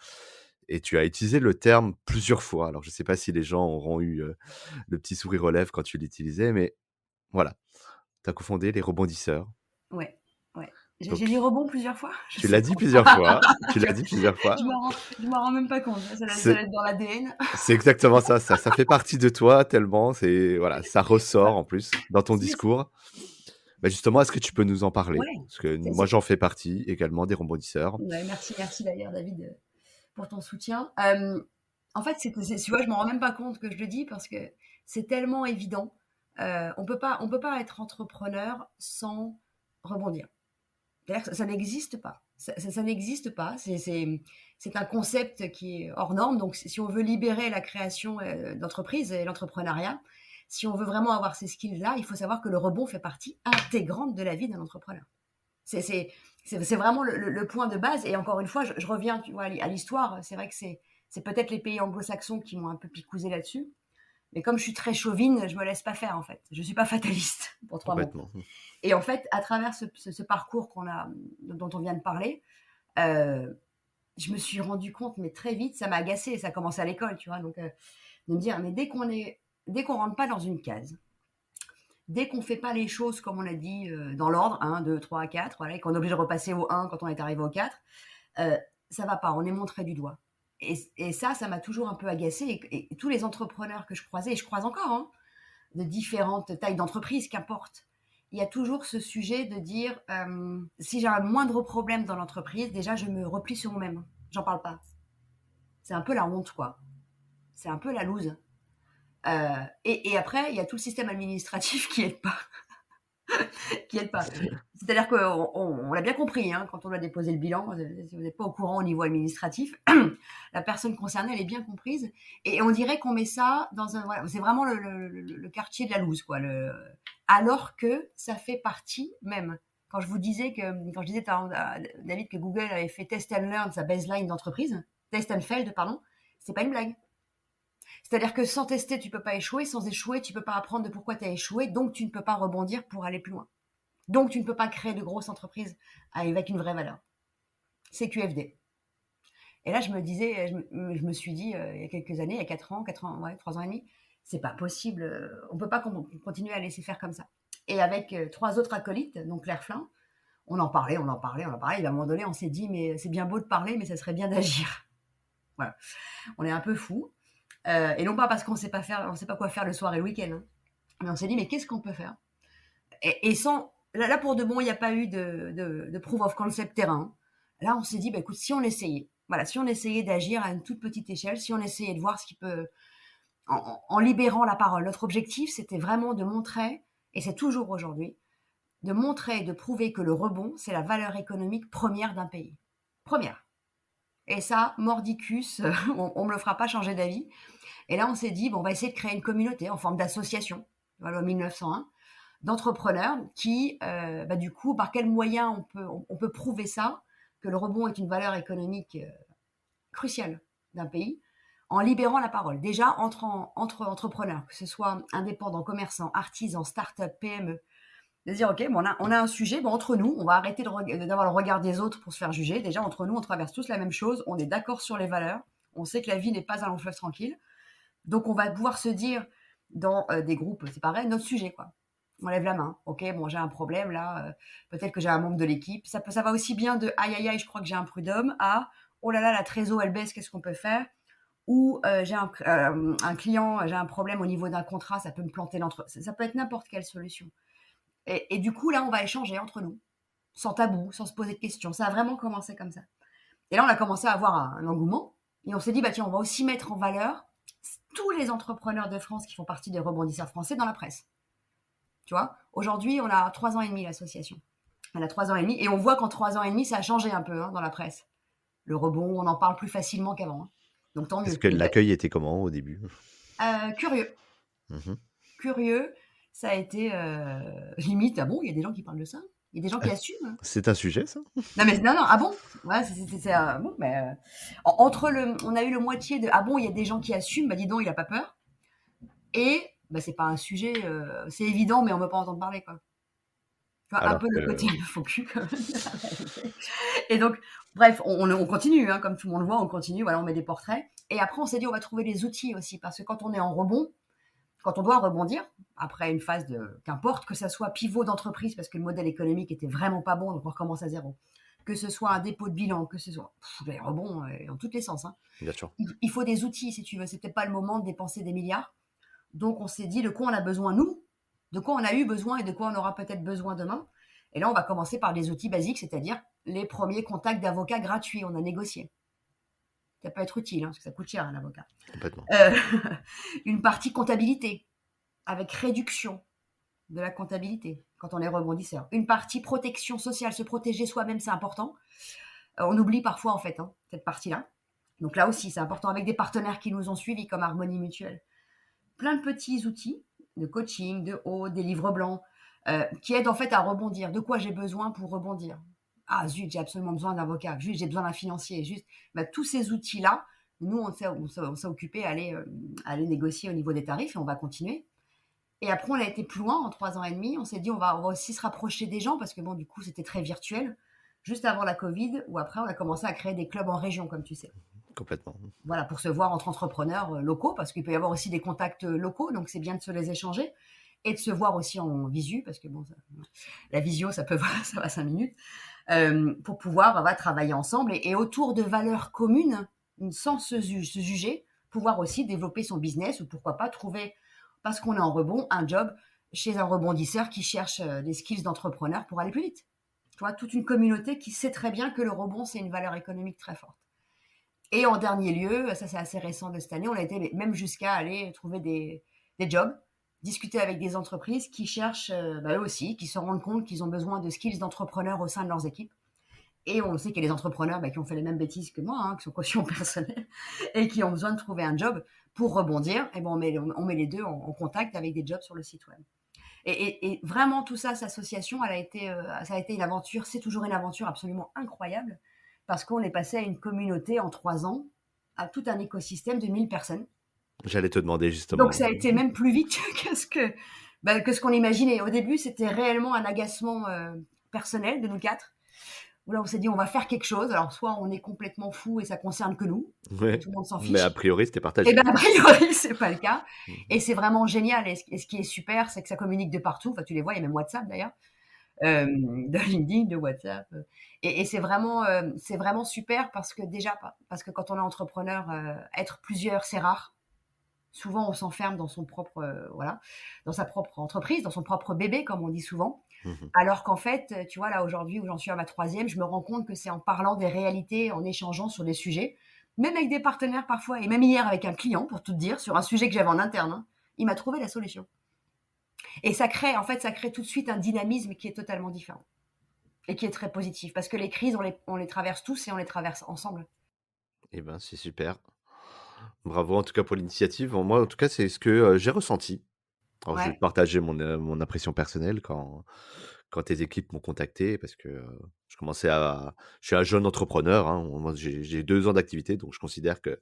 et tu as utilisé le terme plusieurs fois. Alors je ne sais pas si les gens auront eu, le petit sourire aux lèvres quand tu l'utilisais, mais voilà, tu as cofondé les Rebondisseurs. Ouais, ouais. J'ai Donc dit rebond plusieurs fois? Je tu sais l'as dit pas. plusieurs fois, tu Tu l'as vois? dit plusieurs fois. Je m'en rends même pas compte. Ça doit C'est être dans l'ADN. C'est exactement ça, ça fait partie de toi tellement c'est voilà, ça Ouais. ressort en plus dans ton Si, si. discours. Bah, justement, est-ce que tu peux nous en parler? Ouais. Parce que C'est moi, c'est j'en fais partie également des rebondisseurs. ouais, merci d'ailleurs David, pour ton soutien. En fait, tu vois, je m'en rends même pas compte que je le dis parce que c'est tellement évident. On peut pas être entrepreneur sans rebondir. C'est-à-dire que ça n'existe pas. Ça n'existe pas. C'est un concept qui est hors norme. Donc, si on veut libérer la création d'entreprise et l'entrepreneuriat, si on veut vraiment avoir ces skills-là, il faut savoir que le rebond fait partie intégrante de la vie d'un entrepreneur. C'est c'est- c'est vraiment le point de base. Et encore une fois, je reviens, tu vois, à l'histoire. C'est vrai que c'est peut-être les pays anglo-saxons qui m'ont un peu picousé là-dessus. Mais comme je suis très chauvine, je me laisse pas faire en fait. Je suis pas fataliste pour 3 mots. Complètement. Et en fait, à travers ce parcours dont on vient de parler, euh, je me suis rendu compte, mais très vite, ça m'a agacé. Ça a commencé à l'école, tu vois. Donc, de me dire, mais dès qu'on rentre pas dans une case, dès qu'on fait pas les choses comme on a dit dans l'ordre, 1, 2, 3, 4, voilà, et qu'on est obligé de repasser au 1 quand on est arrivé au 4, euh, ça va pas. On est montré du doigt. Et ça m'a toujours un peu agacé. Et tous les entrepreneurs que je croisais, et je croise encore, hein, de différentes tailles d'entreprise, qu'importe. Il y a toujours ce sujet de dire si j'ai un moindre problème dans l'entreprise, déjà je me replie sur moi-même. J'en parle pas. C'est un peu la honte, quoi. C'est un peu la loose. Et après, il y a tout le système administratif qui aide pas. Qui aide pas. C'est-à-dire qu'on l'a bien compris, hein, quand on a déposé le bilan, si vous n'êtes pas au courant au niveau administratif, la personne concernée, elle est bien comprise. Et on dirait qu'on met ça dans un... Voilà, c'est vraiment le quartier de la loose, quoi. Alors que ça fait partie même. Quand je disais, à David, que Google avait fait Test and Learn, sa baseline d'entreprise, Test and Failed, pardon, c'est pas une blague. C'est-à-dire que sans tester, tu peux pas échouer. Sans échouer, tu peux pas apprendre de pourquoi tu as échoué. Donc, tu ne peux pas rebondir pour aller plus loin. Donc, tu ne peux pas créer de grosses entreprises avec une vraie valeur. C'est QFD. Et là, je me suis dit, il y a quelques années, il y a 4 ans, 3 ans et demi, c'est pas possible. On peut pas continuer à laisser faire comme ça. Et avec 3 autres acolytes, donc Claire Flin, on en parlait. Et à un moment donné, on s'est dit, mais c'est bien beau de parler, mais ça serait bien d'agir. Voilà. On est un peu fous. Et non pas parce qu'on sait pas quoi faire le soir et le week-end. Hein. Mais on s'est dit, mais qu'est-ce qu'on peut faire et sans, là, pour de bon, il n'y a pas eu de proof of concept terrain. Là, on s'est dit, bah, écoute, si on essayait d'agir à une toute petite échelle, si on essayait de voir ce qui peut, en libérant la parole. Notre objectif, c'était vraiment de montrer, et c'est toujours aujourd'hui, de montrer, de prouver que le rebond, c'est la valeur économique première d'un pays. Première. Et ça, mordicus, on ne me le fera pas changer d'avis. Et là, on s'est dit, bon, on va essayer de créer une communauté en forme d'association, voilà, en 1901, d'entrepreneurs qui, du coup, par quels moyens on peut prouver ça, que le rebond est une valeur économique cruciale d'un pays, en libérant la parole. Déjà, entre entrepreneurs, que ce soit indépendants, commerçants, artisans, start-up, PME, de dire, OK, bon, on a un sujet, bon, entre nous, on va arrêter d'avoir le regard des autres pour se faire juger. Déjà, entre nous, on traverse tous la même chose, on est d'accord sur les valeurs, on sait que la vie n'est pas un long fleuve tranquille. Donc, on va pouvoir se dire, dans des groupes, c'est pareil, notre sujet, quoi. On lève la main. OK, bon, j'ai un problème là, peut-être que j'ai un membre de l'équipe. Ça va aussi bien de aïe aïe aïe, je crois que j'ai un prud'homme, à oh là là, la trésor elle baisse, qu'est-ce qu'on peut faire? Ou j'ai un client, j'ai un problème au niveau d'un contrat, ça peut me planter l'entreprise. Ça peut être n'importe quelle solution. Et du coup, là, on va échanger entre nous, sans tabou, sans se poser de questions. Ça a vraiment commencé comme ça. Et là, on a commencé à avoir un engouement. Et on s'est dit, bah tiens, on va aussi mettre en valeur tous les entrepreneurs de France qui font partie des rebondisseurs français dans la presse. Tu vois, aujourd'hui, on a 3 ans et demi l'association. Elle a 3 ans et demi. Et on voit qu'en 3 ans et demi, ça a changé un peu dans la presse. Le rebond, on en parle plus facilement qu'avant. Hein. Donc tant mieux. Est-ce que l'accueil était comment au début? Curieux. Curieux. Ça a été limite. Ah bon, il y a des gens qui parlent de ça. Il y a des gens qui assument. Hein. C'est un sujet, ça? Non, ah bon. Ouais, c'est bon, mais on a eu le moitié de ah bon, il y a des gens qui assument. Bah dis donc, il a pas peur. Et bah c'est pas un sujet, c'est évident, mais on veut pas entendre parler, quoi. Tu vois, un peu le côté un peu faux cul, quand même. Et donc, bref, on continue, hein, comme tout le monde le voit, on continue. Voilà, on met des portraits. Et après, on s'est dit, on va trouver des outils aussi, parce que quand on est en rebond, quand on doit rebondir, après une phase qu'importe, que ça soit pivot d'entreprise, parce que le modèle économique était vraiment pas bon, donc on recommence à zéro. Que ce soit un dépôt de bilan, que ce soit les rebonds dans tous les sens. Hein. Bien sûr. Il faut des outils, si tu veux. C'est peut-être pas le moment de dépenser des milliards. Donc, on s'est dit de quoi on a besoin, nous, de quoi on a eu besoin et de quoi on aura peut-être besoin demain. Et là, on va commencer par des outils basiques, c'est-à-dire les premiers contacts d'avocats gratuits. On a négocié. Ça peut être utile, hein, parce que ça coûte cher un avocat. Complètement. Une partie comptabilité, avec réduction de la comptabilité quand on est rebondisseur. Une partie protection sociale, se protéger soi-même, c'est important. On oublie parfois, en fait, cette partie-là. Donc là aussi, c'est important avec des partenaires qui nous ont suivis, comme Harmonie Mutuelle. Plein de petits outils de coaching, des livres blancs, qui aident en fait à rebondir. De quoi j'ai besoin pour rebondir? Ah zut, j'ai absolument besoin d'un avocat. Juste, j'ai besoin d'un financier. Juste, tous ces outils-là, nous, on s'est occupé à aller négocier au niveau des tarifs et on va continuer. Et après, on a été plus loin en 3 ans et demi. On s'est dit, on va aussi se rapprocher des gens parce que bon, du coup, c'était très virtuel. Juste avant la Covid, ou après, on a commencé à créer des clubs en région, comme tu sais. Complètement. Voilà, pour se voir entre entrepreneurs locaux, parce qu'il peut y avoir aussi des contacts locaux, donc c'est bien de se les échanger, et de se voir aussi en visu, parce que bon, la visio, ça va 5 minutes, pour pouvoir travailler ensemble, et autour de valeurs communes, sans se juger, pouvoir aussi développer son business, ou pourquoi pas trouver, parce qu'on est en rebond, un job chez un rebondisseur qui cherche des skills d'entrepreneur pour aller plus vite. Tu vois, toute une communauté qui sait très bien que le rebond, c'est une valeur économique très forte. Et en dernier lieu, ça c'est assez récent de cette année, on a été même jusqu'à aller trouver des jobs, discuter avec des entreprises qui cherchent, eux aussi, qui se rendent compte qu'ils ont besoin de skills d'entrepreneurs au sein de leurs équipes. Et on sait qu'il y a des entrepreneurs qui ont fait les mêmes bêtises que moi, qui sont caution personnelle, et qui ont besoin de trouver un job pour rebondir. Et bon, on met les deux en contact avec des jobs sur le site web. Et vraiment, tout ça, cette association, ça a été une aventure, c'est toujours une aventure absolument incroyable, parce qu'on est passé à une communauté en 3 ans, à tout un écosystème de 1000 personnes. J'allais te demander Donc justement. ça a été même plus vite que ce qu'on imaginait. Au début, c'était réellement un agacement personnel de nous quatre, où là on s'est dit on va faire quelque chose. Alors soit on est complètement fou et ça concerne que nous, et Ouais, tout le monde s'en mais a fiche. priori, c'était Et partagé. ben a priori c'est pas le cas. Mmh. Et c'est vraiment génial. Et ce qui est super, c'est que ça communique de partout. Enfin tu les vois, il y a même WhatsApp d'ailleurs, de LinkedIn, de WhatsApp. Et c'est vraiment super parce que déjà parce que quand on est entrepreneur, être plusieurs c'est rare. Souvent, on s'enferme dans son propre, voilà, dans sa propre entreprise, dans son propre bébé, comme on dit souvent. Mmh. Alors qu'en fait, tu vois, là, aujourd'hui, où j'en suis à ma troisième, je me rends compte que c'est en parlant des réalités, en échangeant sur des sujets, même avec des partenaires parfois, et même hier avec un client, pour tout te dire, sur un sujet que j'avais en interne, hein, il m'a trouvé la solution. Et ça crée tout de suite un dynamisme qui est totalement différent et qui est très positif. Parce que les crises, on les traverse tous et on les traverse ensemble. Et ben, c'est super. Bravo en tout cas pour l'initiative. Moi, en tout cas, c'est ce que, j'ai ressenti. Alors je vais te Ouais. partager mon impression personnelle quand tes équipes m'ont contacté parce que, je suis un jeune entrepreneur, hein. Moi, j'ai 2 ans d'activité, donc je considère que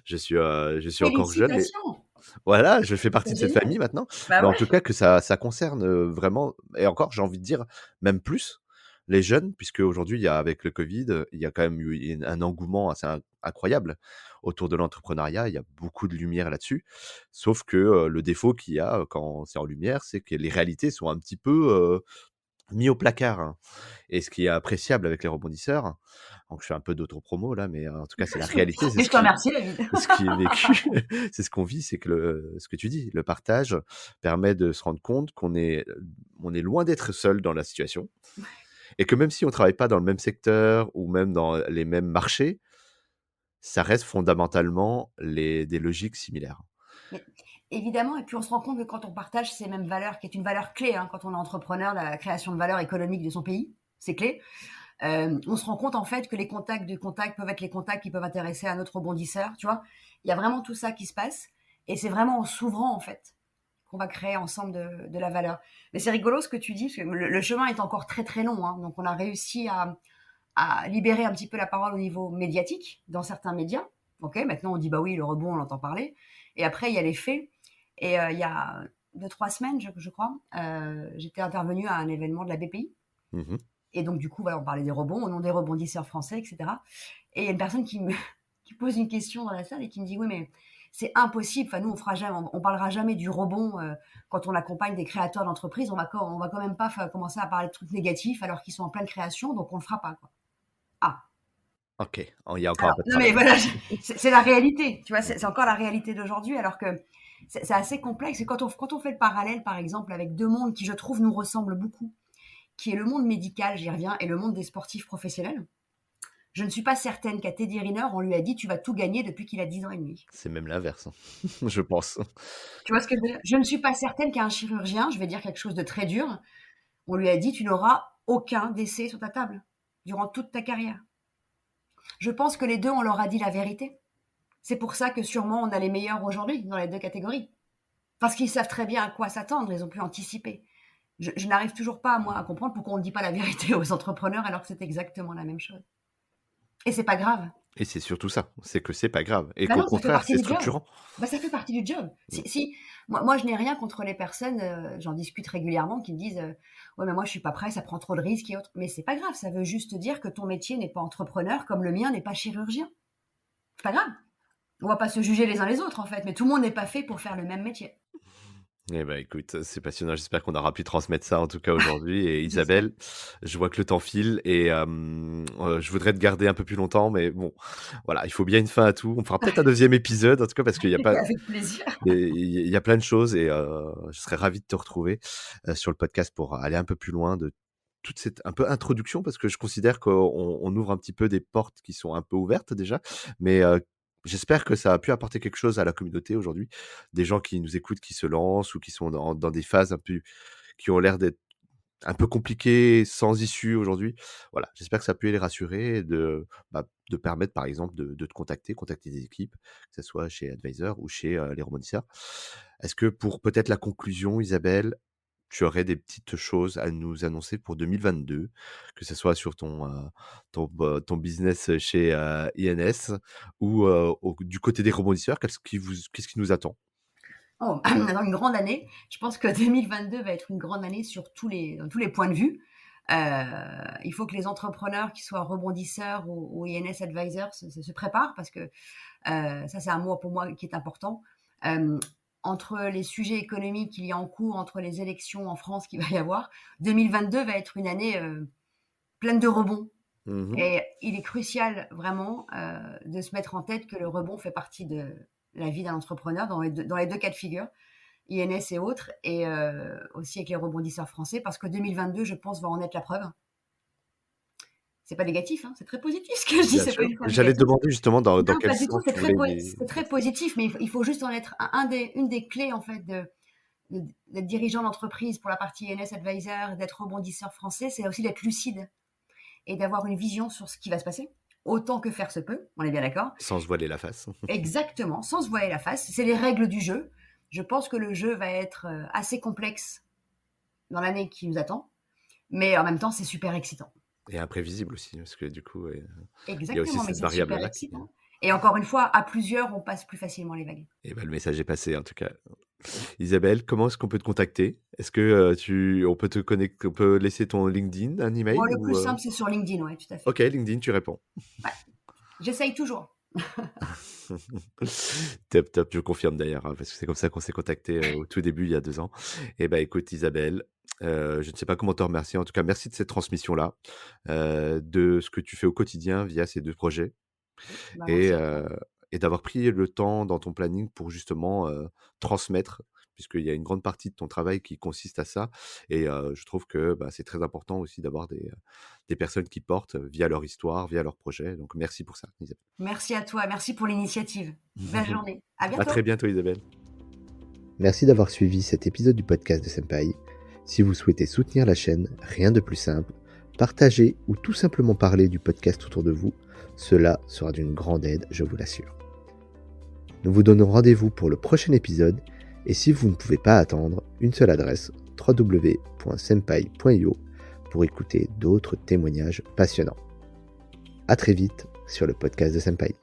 je suis encore jeune, mais Félicitations! voilà, je fais partie C'est de cette génial. famille maintenant. Bah Mais en ouais. tout cas que ça concerne, vraiment et encore, j'ai envie de dire même plus les jeunes, puisque aujourd'hui il y a avec le covid, il y a quand même eu un engouement assez incroyable autour de l'entrepreneuriat. Il y a beaucoup de lumière là-dessus. Sauf que, le défaut qu'il y a, quand c'est en lumière, c'est que les réalités sont un petit peu, mis au placard, hein. Et ce qui est appréciable avec les rebondisseurs, donc je fais un peu d'auto-promo là, mais en tout cas c'est la réalité, Mais je te remercie, David. ce qui est vécu, c'est ce qu'on vit, c'est que ce que tu dis, le partage permet de se rendre compte on est loin d'être seul dans la situation et que même si on travaille pas dans le même secteur ou même dans les mêmes marchés, ça reste fondamentalement des logiques similaires. Mais évidemment, et puis on se rend compte que quand on partage ces mêmes valeurs, qui est une valeur clé, hein, quand on est entrepreneur, la création de valeur économique de son pays, c'est clé. On se rend compte en fait que les contacts de contacts peuvent être les contacts qui peuvent intéresser un autre rebondisseur, tu vois. Il y a vraiment tout ça qui se passe, et c'est vraiment en s'ouvrant en fait qu'on va créer ensemble de la valeur. Mais c'est rigolo ce que tu dis, parce que le chemin est encore très très long, hein, donc on a réussi à libérer un petit peu la parole au niveau médiatique dans certains médias. Ok, maintenant on dit bah oui, le rebond, on l'entend parler. Et après il y a les faits. Et il y a 2, 3 semaines, je crois, j'étais intervenue à un événement de la BPI. Mmh. Et donc du coup, voilà, on parlait des rebonds, au nom des rebondisseurs français, etc. Et il y a une personne qui pose une question dans la salle et qui me dit oui, mais c'est impossible. Enfin, nous, on parlera jamais du rebond quand on accompagne des créateurs d'entreprises. On va quand même pas commencer à parler de trucs négatifs alors qu'ils sont en pleine création, donc on le fera pas, quoi. Ah, OK, oh, il y a encore un alors, peu de non mais travail. voilà, c'est la réalité, tu vois, c'est Mmh. encore la réalité d'aujourd'hui, alors que c'est assez complexe. Et quand on fait le parallèle, par exemple, avec deux mondes qui, je trouve, nous ressemblent beaucoup, qui est le monde médical, j'y reviens, et le monde des sportifs professionnels, je ne suis pas certaine qu'à Teddy Riner, on lui a dit tu vas tout gagner depuis qu'il a 10 ans et demi. C'est même l'inverse, hein, je pense. Tu vois ce que je veux dire? Je ne suis pas certaine qu'à un chirurgien, je vais dire quelque chose de très dur, on lui a dit tu n'auras aucun décès sur ta table durant toute ta carrière. Je pense que les deux, on leur a dit la vérité. C'est pour ça que sûrement on a les meilleurs aujourd'hui dans les deux catégories. Parce qu'ils savent très bien à quoi s'attendre, ils ont pu anticiper. Je n'arrive toujours pas, moi, à comprendre pourquoi on ne dit pas la vérité aux entrepreneurs alors que c'est exactement la même chose. Et c'est pas grave. Et c'est surtout ça, c'est que c'est pas grave et Ben qu'au non, ça fait contraire, partie c'est du job. structurant. Ben, ça fait partie du job. Mmh. Moi, je n'ai rien contre les personnes, j'en discute régulièrement, qui me disent ouais, mais moi, je suis pas prêt, ça prend trop de risques et autres. Mais c'est pas grave, ça veut juste dire que ton métier n'est pas entrepreneur comme le mien n'est pas chirurgien. C'est pas grave. On va pas se juger les uns les autres, en fait, mais tout le monde n'est pas fait pour faire le même métier. Eh ben, écoute, c'est passionnant. J'espère qu'on aura pu transmettre ça en tout cas aujourd'hui. Et J'espère. Isabelle, je vois que le temps file et je voudrais te garder un peu plus longtemps, mais bon, voilà, il faut bien une fin à tout. On fera peut-être un deuxième épisode, en tout cas parce qu'il y a pas, Avec plaisir. il y a plein de choses et je serais ravi de te retrouver sur le podcast pour aller un peu plus loin de toute cette un peu introduction, parce que je considère qu'on ouvre un petit peu des portes qui sont un peu ouvertes déjà, mais j'espère que ça a pu apporter quelque chose à la communauté aujourd'hui. Des gens qui nous écoutent, qui se lancent ou qui sont dans des phases un peu qui ont l'air d'être un peu compliquées, sans issue aujourd'hui. Voilà, j'espère que ça a pu les rassurer et de permettre par exemple de te contacter des équipes, que ce soit chez Advisor ou chez, les rebondisseurs. Est-ce que pour peut-être la conclusion, Isabelle, tu aurais des petites choses à nous annoncer pour 2022, que ce soit sur ton business chez INS ou du côté des rebondisseurs, qu'est-ce qui nous attend? Oh, dans une grande année. Je pense que 2022 va être une grande année sur dans tous les points de vue. Il faut que les entrepreneurs, qui soient rebondisseurs ou INS advisors, se préparent parce que ça, c'est un mot pour moi qui est important. Entre les sujets économiques qu'il y a en cours, entre les élections en France qu'il va y avoir, 2022 va être une année pleine de rebonds. Mmh. Et il est crucial vraiment de se mettre en tête que le rebond fait partie de la vie d'un entrepreneur dans les deux cas de figure, INS et autres, et aussi avec les rebondisseurs français, parce que 2022, je pense, va en être la preuve. C'est pas négatif, hein, c'est très positif ce que je dis, Bien c'est pas sûr. du tout J'allais te négatif. demander justement dans Non, quel pas du tout, sens tu voulais c'est très positif, mais il faut juste en être une des clés en fait d'être dirigeant d'entreprise pour la partie INS advisor, d'être rebondisseur français, c'est aussi d'être lucide et d'avoir une vision sur ce qui va se passer, autant que faire se peut, on est bien d'accord. sans se voiler la face. Exactement, sans se voiler la face, c'est les règles du jeu. Je pense que le jeu va être assez complexe dans l'année qui nous attend, mais en même temps, c'est super excitant. Et imprévisible aussi, parce que du coup, il y a aussi Exactement, mais cette c'est super variable-là qui excitant. Et encore une fois, à plusieurs, on passe plus facilement les vagues. et bah, le message est passé en tout cas. Isabelle, comment est-ce qu'on peut te contacter? Est-ce que, on peut laisser ton LinkedIn, un Bon, email le plus ou? simple, c'est sur LinkedIn, ouais, tout à fait. OK, LinkedIn, tu réponds. Ouais, j'essaye toujours. Top, top, je confirme d'ailleurs, hein, parce que c'est comme ça qu'on s'est contacté au tout début, il y a 2 ans. Et bah, écoute Isabelle, je ne sais pas comment te remercier. En tout cas, merci de cette transmission-là, de ce que tu fais au quotidien via ces 2 projets Bah, et merci à toi. heu et d'avoir pris le temps dans ton planning pour justement, transmettre, puisqu'il y a une grande partie de ton travail qui consiste à ça et je trouve que, bah, c'est très important aussi d'avoir des personnes qui portent via leur histoire, via leur projet. Donc merci pour ça, Isabelle. Merci à toi, merci pour l'initiative. Belle journée. À À très bientôt. bientôt Isabelle. Merci d'avoir suivi cet épisode du podcast de Senpai. Si vous souhaitez soutenir la chaîne, rien de plus simple, partager ou tout simplement parler du podcast autour de vous, cela sera d'une grande aide, je vous l'assure. Nous vous donnons rendez-vous pour le prochain épisode et si vous ne pouvez pas attendre, une seule adresse www.senpai.io pour écouter d'autres témoignages passionnants. À très vite sur le podcast de Senpai.